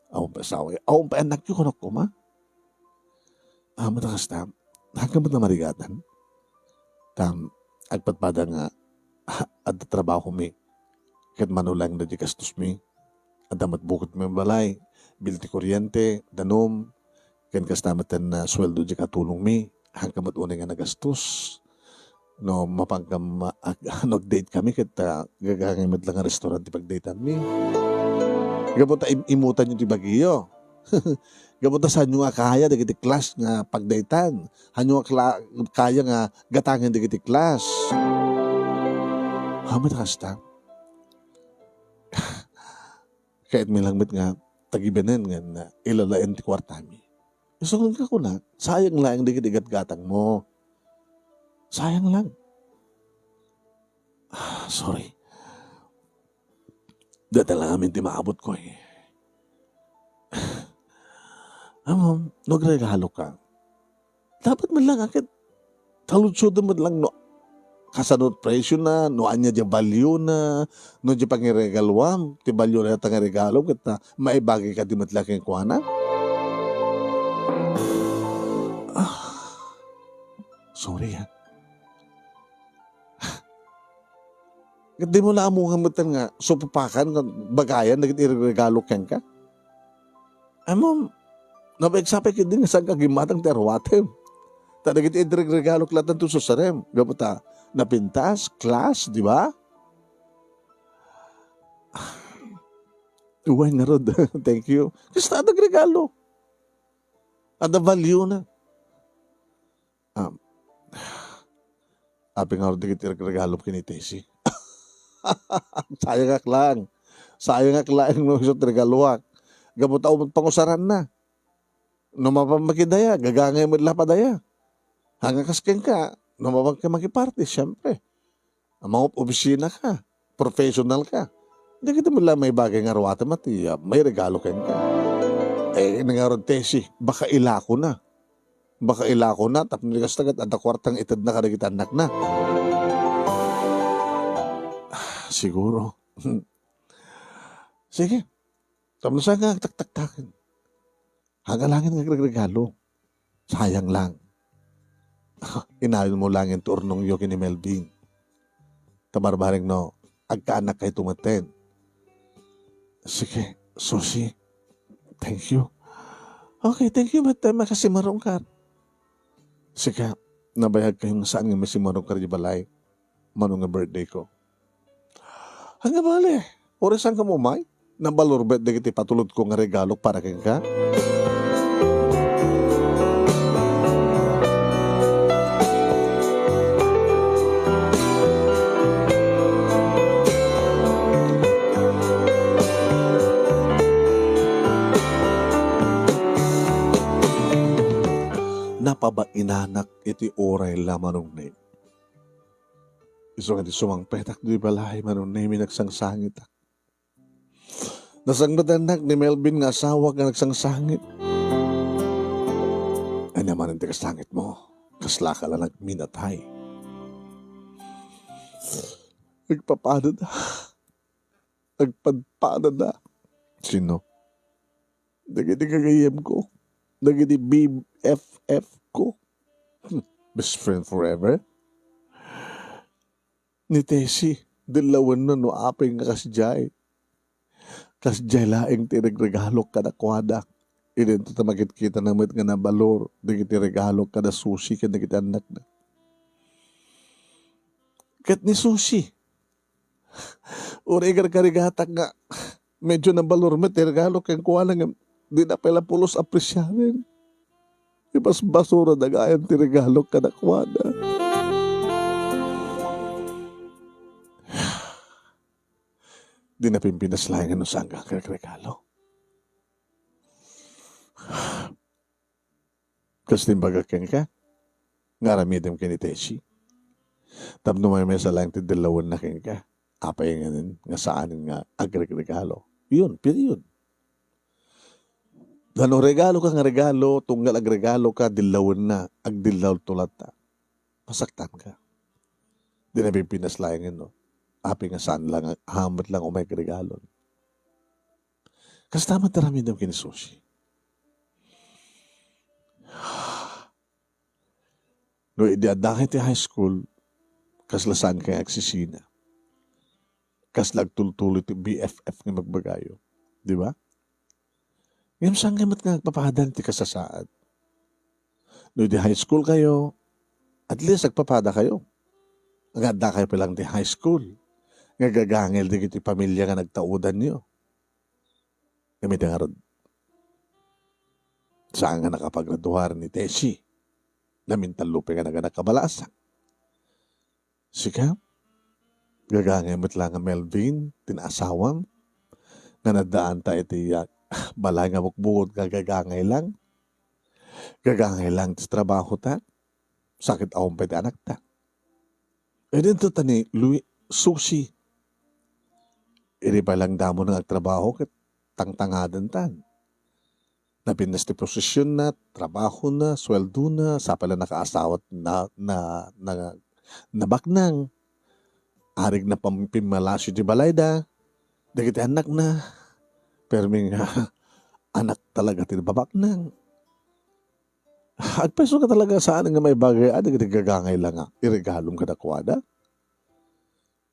Awang pa asawa, awang pa anak nyo, kunok ko ma. Matakas tam, hanggang ba't lamarigatan? Tam, agpatpada nga, at trabaho mi. Kat manulang na di kastos mi. At damat bukot mi balay. Bilti kuryente, danom. Kan kastamatan na sweldo di katulong mi. Hanggang ba't unay nga nagastos. No, mapangkam, nag-date kami. Kat gagangimad lang ang restaurant di pag-date mi. Gabot imutan yung di bagiyo. Gabot saan nyo nga kaya di kiti class nga pag-datean. Hanyo nga kaya nga gatangan di kiti class. Hamad kasta. Kahit may langmit nga, tagibanan nga na ilalain ti kwartami. Gusto ko na, sayang lang di kitigat-gatang mo. Sayang lang. Sorry. Data lang amin ti maabot ko eh. Amom, nagregalo ka. Dapat man lang akit, taludsod man lang no, kasanot presyo na, no anya di value na, no di pangiregalwam, ti value na tanga regalo, kita maibagay ka di matlaking kuwana. Sorry ha. Di mo na amuhamatan nga, supapakan, bagayan, nagitiregalo ken ka. Amom, nabagsapay ka din nga saan kagimatang terwatem. Tanagit regalo klatan to sa sarem. Gapata, napintas, class, di ba? Uway nga rod. Thank you. Kasi regalo. Ada value na. Aping nga rod regalo kinitesi. Sayang ak lang. Sayang ak lang no isot regaluak. Gapata pangusaran na. No mapamakidaya, gagangay mo lapadaya. Hanggang kasken ka, namawag ka makiparty, siyempre. Ang mga opisina ka, professional ka. Hindi kita mo lang may bagay nga rawata mati, may regalo ka. Nangarod tesi, baka ilako na. Baka ilako na, tapos niligas tagat, at kwartang itad na kadagit anak na. Siguro. Sige, tapos saan nga tak-tak-takin. Hanggang langin nga regalo. Sayang lang. Inayon mo lang yung turnong yoki ni Melvin. Tamarbaring no, agkaanak kay tumaten. Sige, susi. Thank you. Okay, thank you. Ba't makasimarong ka? Sige, nabayag kayong saan nga masimarong ka rin balay. Manong nga birthday ko. Hanggang bali, orisan ka mo, May? Nabalorbet na kiti patulod ko nga regalo para kang ka? Napaba inanak iti oray la manong name. Iso nga di sumang petak di balay manong name nagsangsangit. Nasangbatanak ni Melvin nga asawa nga nagsangsangit. Ay naman ang tigasangit mo. Kasla ka lang nagminatay. Nagpapada na. Nagpadpada na. Sino? Nagiti kagayam ko. Nagiti BFF ko. Best friend forever. Ni Tessie, dilawan na no apeng nga kasjay. Kasjay laing tinagregalo ka na kwada. Idento ta magkita namit nga na balor. Nagiti regalo ka na sushi ka nagiti anak na. Kat ni sushi. Uri karigatak nga. Medyo na balor met. Regalo kang kuha lang. Di na pala pulos apresyarin. Ibas basura na gayan tinregalo ka na kwada. Di na pimpinas lang ano saan ka regalo. Kasi timbaga kang ka. Ngaramidem ka ni Teshi. Tapno may sa lang tidalawan na kang ka. Apay nga nga saanin nga agregalo. Yun, period. Dano regalo ka nga regalo, tunggal agregalo ka, dilawan na, agdilaw tulat ta. Masaktan ka. Di na pinaslayan no. Api nga saan lang, hamat lang umay regalo. Kasi tama tarami daw kinisushi. No, idiadakin ti high school, kaslasaan kaya aksisina. Kaslag tultuloy ti BFF nga magbagayo. Di ba? Ngayon saan gamat nga nagpapahadan ti kasasaad? No, di high school kayo, at least nagpapada kayo. Agada kayo pa lang di high school. Nga gagangil di kiti pamilya nga nagtaudan niyo. Kami nga ron. Saan nga nakapagraduar ni Teshi? Namintalupe nga naganakabalasa. Sika? Gagangil mo't lang nga Melvin, tinasawang, nga nadaan ta iti balay nga bukbukod gagangay lang. Gagangay lang sa trabaho ta. Sakit akong pwede anak ta. E dito ta ni Louis Sushi. Iri pa lang damo na nagtrabaho kat tangtangadan tan. Napinas ti posisyon na, trabaho na, sweldo na, sa pala nakaasawat na baknang. Arig na pampimalasyo di balay da. Dagiti anak na. Pero may anak talaga tinababak nang. Agpeso ka talaga saan nga may bagay at gagangay lang nga. Iregalong ka na kwada.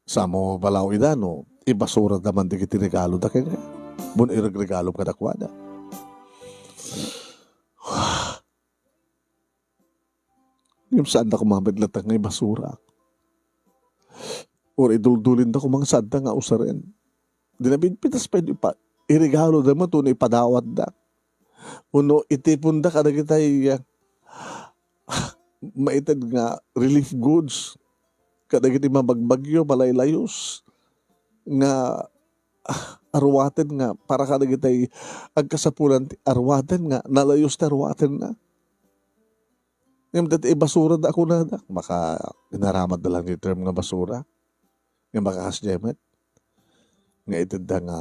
Sa mo balaw idano, ibasura naman di kiti regalo da kaya. Bun iregalong ka na kwada. Yung saan na kumamaglatang nga ibasura. Or iduldulin na kumang saan na nga usaren. Dinabinpitas pa pa. Iregalo naman ito na ipadawat da. Uno, itipon da kada kita maitad nga relief goods. Kada kita mabagbagyo, malaylayos. Nga arwaten nga, para kada kita agkasapulan, arwaten nga, nalayos na arwaten na. Ngayon dati basura da ako na da. Maka inaramad na lang yung term nga basura. Nga makakasjemet. Nga itad da nga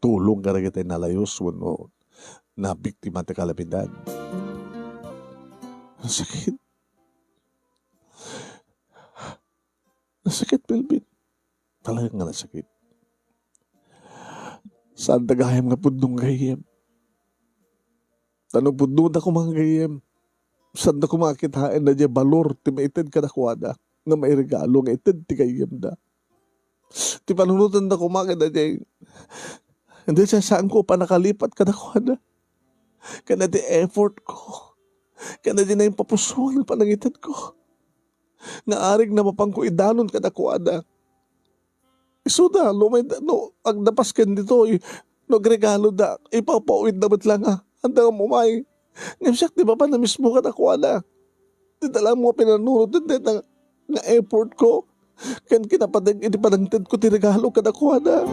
tulong ka rin tayo nalayos na biktima at kalabindad. Nasakit. Nasakit, Melvin. Talagang nga nasakit. Saan tagayam nga pudong gayem? Tanong pudong na ko mga gayem? Saan na kumakitain na dyan balor, timaitid ka na kuwada, na may regalo nga itid, ti gayem da. Ti panunutan na kumakit na dyan. Hindi siya saan ko pa nakalipat ka na kuwada. Kana di effort ko. Kana di na yung papusuan ng panangitan ko. Naarig na mapang ko idalon ka na kuwada. Isuda, lumay da, no, ang napaskan dito, no, regalo da, ipapauwid na ba't lang ha. Handa mo may. Ngayon di ba pa na mismo ka na kuwada. Di dala mo pinanunod, di na effort ko. Kan kinapadag, hindi panangtid ko tinagalo ka na kuwada.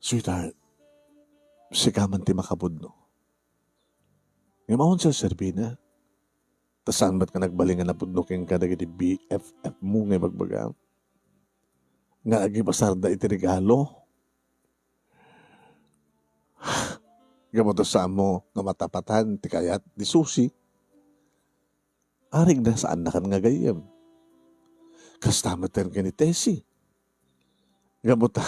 Sweetheart, sikaman ti makabudno. Ngayon mahon sa Serbina, tasan ba't ka nagbalingan na pudnokin ka na giti BFF mo ngay magbaga? Nga agibasarda iti regalo? Gamoto sa mo nga matapatan ti kayat di susi. Aring na saan na kan nga gayam. Kastamatan ka ni Tessie. Gabuta,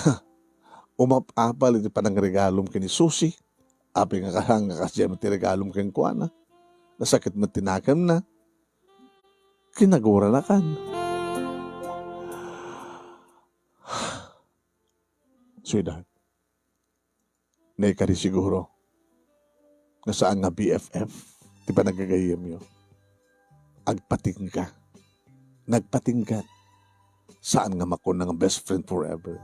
umapapal iti panang regalom ka ni Susi. Api nga kahang nga kasya ti regalom kang kuana. Nasakit mo tinakam na. Kinagura na kan. Sweetheart, nay ka rin siguro nga saan nga BFF ti panagagayam yun. Agpating ka. Nagpating ka. Saan nga makuna nga best friend forever.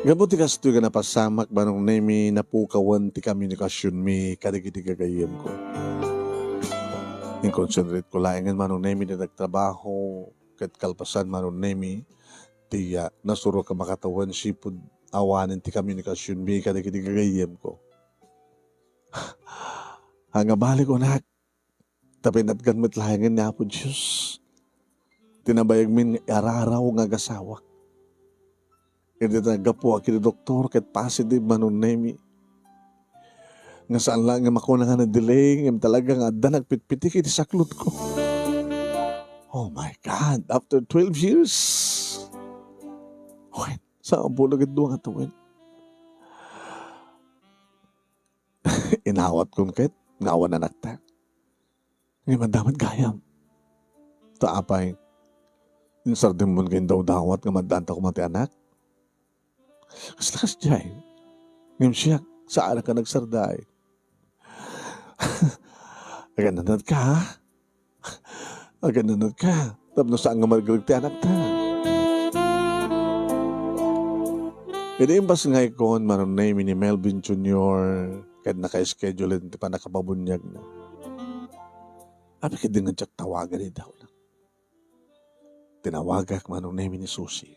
Gabuti ka sa na pasamak manong nemi napukawan ti komunikasyon mi kadagiti gagayam ko. Inconsiderate ko laingan manong nemi na nagtrabaho kat kalpasan manong nemi tiya nasuro ka makatawan sipud awanin ti komunikasyon mi kadagiti gagayam ko. Hanga balik ko na tapi natganmet laingan niya po Diyos. Tinabayag min araraw nga gasawak. Kaya nagapo ako doktor kahit positive manon nemi. Nga saan lang nga makuna nga na delay, nga talaga nga da nagpitpitik iti saklot ko. Oh my God, after 12 years. Okay, saan po lagad doon nga tawin? Inawat kong kahit, ngawan na nakta. Ngayon mandaman gayam. Taapay, yung sardimon kayo daw dawat nga mandanta ko mati anak. Kas jay. Ngayon siya, saan ka nagsarday? Agananad ka, ha? Agananad ka. Tapos saan nga magaligti anak ta? Iniimbas nga ikon, manon na ni Melvin Jr. kahit naka-schedule hindi pa nakapabunyag na. Abi ka din nga tsak tawagan ni daw na. Tinawagak manon na ni Susi.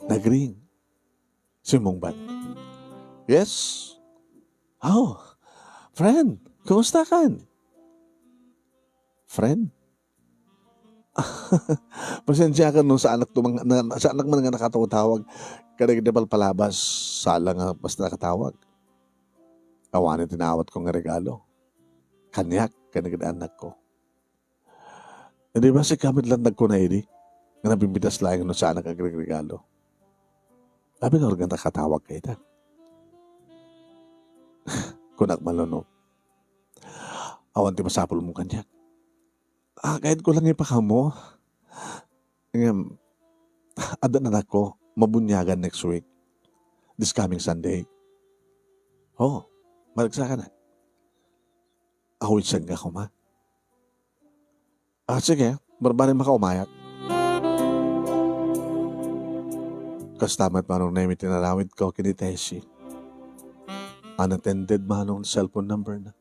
Nagring. Si Mongban. Yes? Oh, friend, kumusta kan? Friend? Pasensya ka nung sa anak sa anak man nga nakatawag kadagdabal palabas sala nga basta nakatawag. Awanin tinawat ko nga regalo. Kanyak kanagad anak ko. Hindi ba si kamit lang nagko na edi? Nga nabibitas lang no sa anak ang regalo. Sabi nga organ nakatawag kayo ta. Kunak malunok. Awan ti masapol mo kanyak. Kahit ko lang ipaka mo. Adan na ako, mabunyagan next week. This coming Sunday. Oh, maragsa ka na. Awit saan ka ko ma? Sige, barbarin makaumayat. Kastamat manong na tinalawit ko kini Tessie. Unattended manong cellphone number na.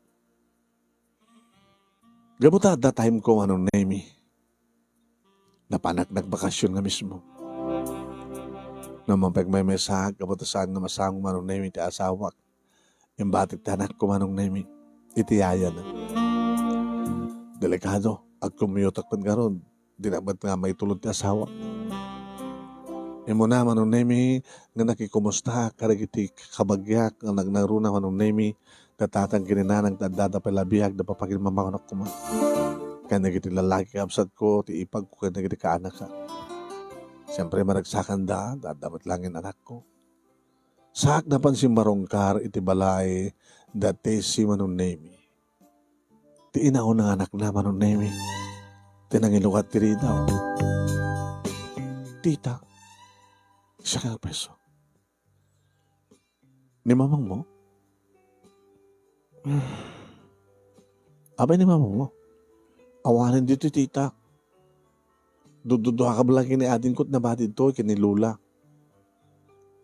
Gabuta at that time ko manong name napanak nagbakasyon nga mismo. Naman pag may mesahag, gabuta saan nga masang manong name ti asawak. Imbatit tanak ko manong name itiyaya na. Delikado, ag kumiyutak pan garon, dinabat nga may tulad ti asawak. Imo na manong nemi nga nakikumusta karagiti kabagyak nga nagnaruna manong nemi katatang kininanang tadada palabihag na papagin mamakonak kuma. Kaya nagiti lalaki kapsat ko ti ipag ko kaya nagiti kaanak ka. Siyempre maragsakan da dadamat langin anak ko. Saak na pansin marongkar iti balay dati si manong nemi. Ti inaon ng anak na manong nemi. Tinangilukat tiri daw. Tita. Siya ka peso. Ni mamang mo? Abay ni mamang mo? Awanin dito tita. Dududuha ka ba lang kini adin ko't nabatid to, kini Lula.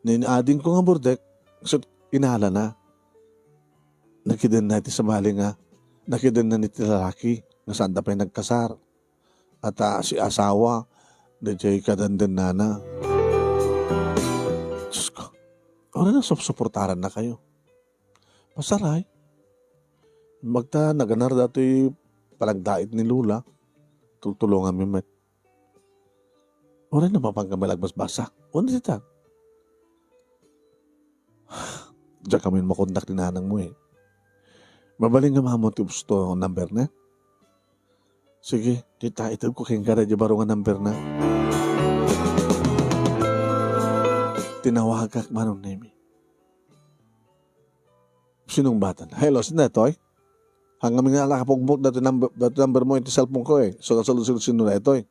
Adin ko nga burdek, so inala na. Nakidan na iti sa bali nga. Nakidan na niti lalaki, nga saan da pa'y nagkasar. At si asawa, dadya kadandan na. Diyos ko, wala na suportaran na kayo. Pasaray. Magta naganar dato'y palagdait ni Lula. Tutulungan mi met. Wala na mapangkamalag mas basa. Wala dita. Diyan kami makontak ni nanang mo eh. Mabaling nga mamon ti gusto number na. Sige, tita, ito ko kayong gara di baro nga number na. Tinawag ka manong Nemi. Sinong bata na? Hello, sino ito eh? Hanggang nga nakapugmok na ito number mo, ito cellphone ko eh. So, sino na ito eh?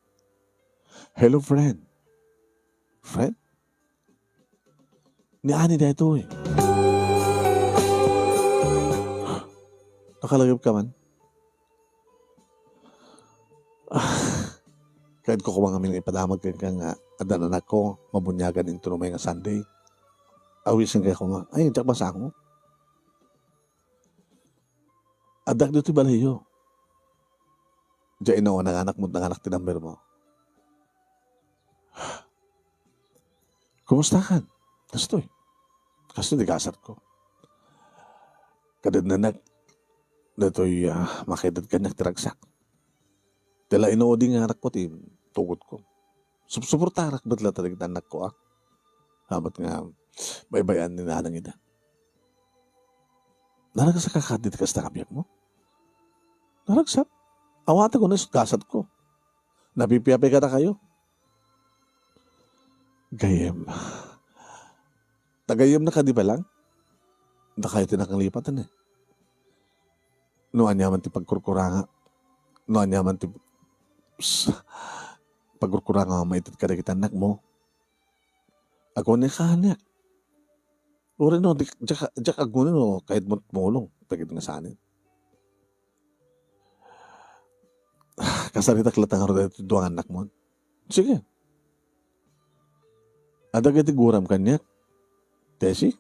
Hello, friend. Friend? Ni Ani na ito eh. Nakalagip ka man? Kahit ko kumang aming ipadamag ka nga adan anak ko, mabunyagan into no may nga Sunday. Awisin kaya ko nga, ay, tsak ba sa ako? Adak dito balayo. Diyan inawa ng anak mo, ng anak tinamber mo. Kumusta ka? Kastoy. Kastoy di kasat ko. Kadad na dato'y makidad kanyak tiragsak. Tila inoodi nga anak ko, tugod ko. Suportarak ba't lang talagang anak ko Hamat nga, baybayan ni nanang ina. Naragsak ka dito ka sa kabiyak mo? Naragsak. Awata ko na kasat ko. Napipiapay ka na kayo. Gayem. Tagayem na ka di ba lang? Na kayo tinakalipatan eh. Noan yaman ti pagkurkuranga. Noan yaman ti pagkurkuranga maitid ka na kita anak mo. Ako na kahanak. Uri no, jak agunin no, kahit mo tumulong. Pagkita nga sa anin. Kasaritak latang haro dito doang anak mo. Sige. Ada kaya tiguram kanyak. Tesi?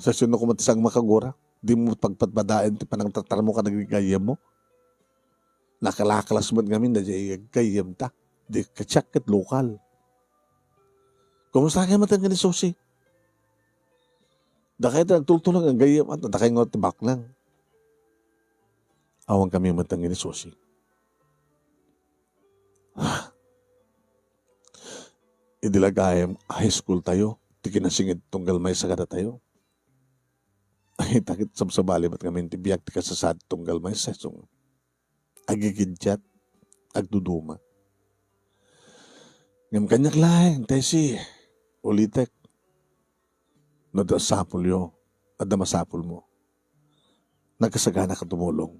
Sa sino ko matisang makagura. Di mo pagpatbadain ti panang tatar mo ka nagigayam mo. Nakalakalas mo ngamin na di gayam ta. Di kachak kat lokal. Kumusta kayo matanggal ni Susi? Da kayo nagtultulang ang gayam at da kayo nga tibak lang. Awang kami matanggal ni Susi. Idilagayam high school tayo. Di kinasingid tunggal may sagada tayo. Ay takit sabsabali ba't kami tibiyak ti kasasad tunggal may sesong. Agigidjat. Agduduma. Ngam kanyak laeng, tesi. Ulitek. Nadasapul yo. Adamasapul mo. Nagkasagana ka tumulong.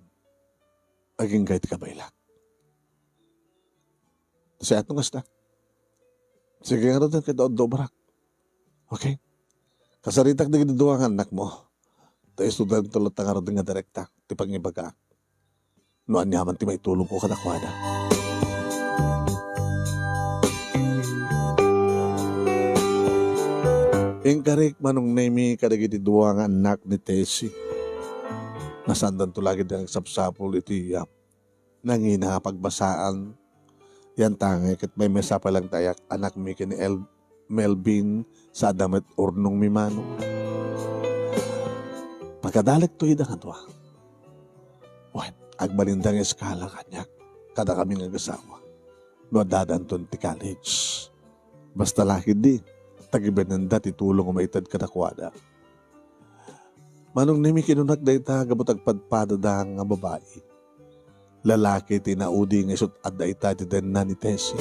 Aging kahit kabailak. Sa atong asta. Sige nga rin kay Dobrak. Okay? Kasaritak na ginuduwa ang anak mo. Tayo student tulad nga rin nga direkta. Ti pangibaga. Noan yaman ti may tulong ko kadakwada. Ingkarik manong Nemi kadagiti duwa nga anak ni Tessie. Nasandan to lagi ng sapsapol iti nangina pagbasaan. Yan tangay kat may mesa pa lang tayak anak mi kini Melvin sa damat urnong mimano. Pagkadalik to idang atwa. Wan, agbalindang eskala kanyak kada kami nga gasawa. No dadanton ti college. Basta lakid di. Tagibenanda ti tulong umaitad kadakwada. Manong Nemi kinunag dayta gabot agpadpada nga babae. Lalaki tinaudi nga isut adda ita ti denna ni Tessie.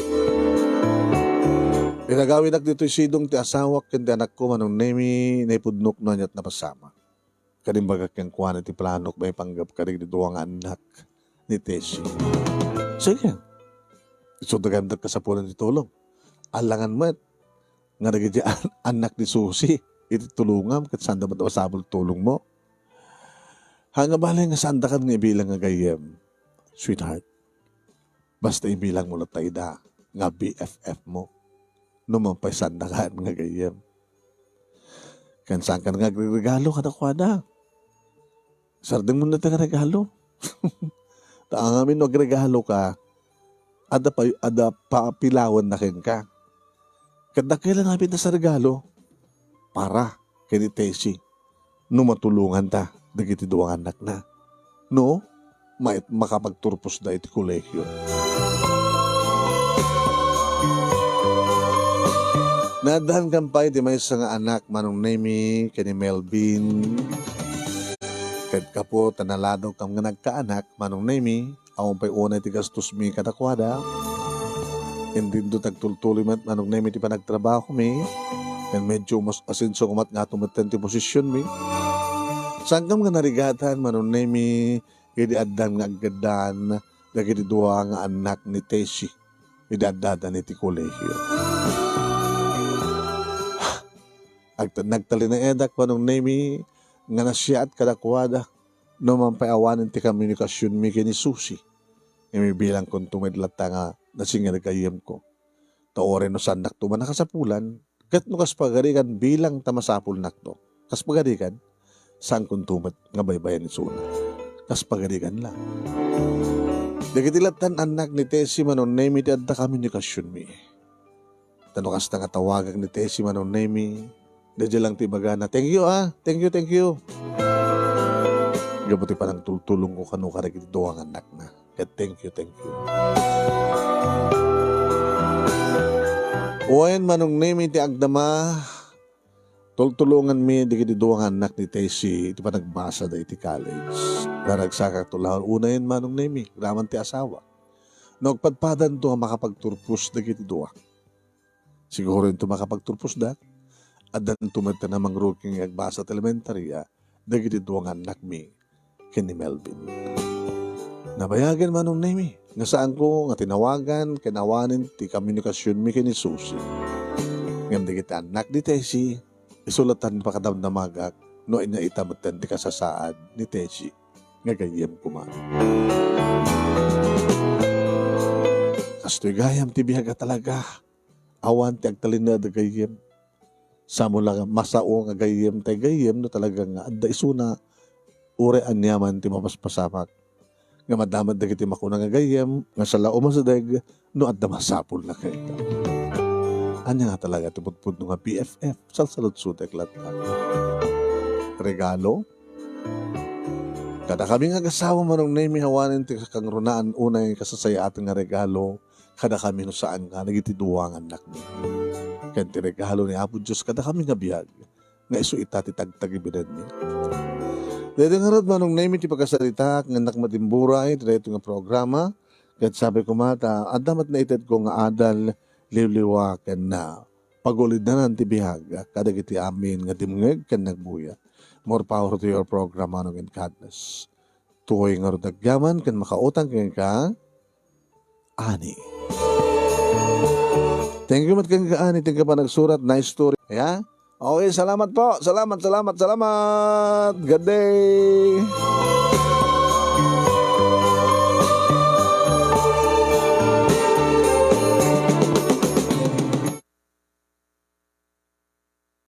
Pinagawin ak dito sidong ti asawak kendi anak ko manong Nemi naipudnok no anyat napasama. Kadimbagak yang kuha ti planok may panggap karig di duwang anak ni Tessie. Sige. Isut nagamdag ka sa pulan ti tulong. Alangan mo nga nagiging anak ni Susi. Iti tulungam kat sanda ba sabol tulong mo. Hanga balay nga sanda ka nga ibilang nga gayem. Sweetheart, basta ibilang mo lang tayo nga BFF mo. Numampay sanda ka nga gayem. Kansan ka nga regalo ka na kwada. Sarding mo na tayo regalo. Taang amin regalo ka, ada pa pilawan na ka. Kada kailan namin na sa regalo, para kini Tessie, no matulungan ta, dagiti duwang anak na. No, makapagturpos na iti kolegyo. Nadahan kampay di may isa nga anak manong name kani Melvin. Ket kapo tanalado kam nga nagkaanak manong name awon pay unay ti gastos mi kadakwada. Hindi do tagtultuloy man manong name ti panagtrabaho mi. And medyo mas asenso kumat nga tumatan ti posisyon mi. Sangkam nga narigatan manong name idi addan nga aggadan dagiti duwa nga anak ni Tessie. Idi addadan iti kolehiyo. Nagtali na edak pa nung name nga nasya at kadakwada no man paawanan ti komunikasyon mi kini Susi. Imi bilang kung tumidlata nga nasingal kayem ko. Taore no sandak to man nakasapulan kat no kas pagarikan bilang tamasapul nakto. Kas pagarikan sang kung tumat nga baybayan ni Suna. Kas pagarikan lang. Dagitilattan anak ni Tessie manon name ti adda komunikasyon mi. Tanukas na nga tawagan ni Tessie manon name dadya lang ti bagana. Thank you Thank you. Gabuti pa nang tultulong ko kanu karagit doang anak na. Kaya thank you. Uwain manong name iti agdama. Tultulungan mi digiti doang anak ni Tessie. Iti pa nagbasa da iti college. Naragsakak tulahon. Unayin manong name. Graman ti asawa. Nagpadpadan to nga makapagturpus digiti doang. Siguro ito makapagturpus da. Adan tumata namang ruking agbasa at elementarya, dagiti duwang anak mi, kini Melvin. Nabayagan manong name, nga saan ko nga tinawagan, kinawanin ti komunikasyon mi kini Susi. Ngam dagiti anak ni Tessie, isulatan pa kadamdamagak, no ina itamatan ti kasasaad ni Tessie, nga gayem kuman. Kastoy gayam ti biyaga talaga, awan ti agtalina da gayem. Samo lang masao nga gayem tay gayem no talagang adda isuna ure anyaman ti mapaspasamak nga madamad dagiti makuna nga gayem nga sa lao masadag no adda masapul na kay anya nga talaga tupudpud nga BFF salsalot sutek latta regalo kada kami nga gasawa manong name hawanin ti kang runaan unay kasasaya ating nga regalo kada kami no saan nga nagitiduwangan anak ni kaya regalo ni Apo Diyos kada kami nga biyag nga iso itati tagtagibinan niya. Dito nga rod manong name iti pagkasalita nga anak matimburay dito nga programa kaya sabi ko mata adamat na ited ko nga adal liwliwakan na pagulid na nanti biyag kada kiti amin nga dimngeg kan nagbuya. More power to your program manong in kindness. Tuhoy nga rod nagyaman kan makautang kaya ka ani. Thank you matkan kaani, thank you pa nagsurat, nice story. Yeah? Okay, salamat po. Salamat. Good day.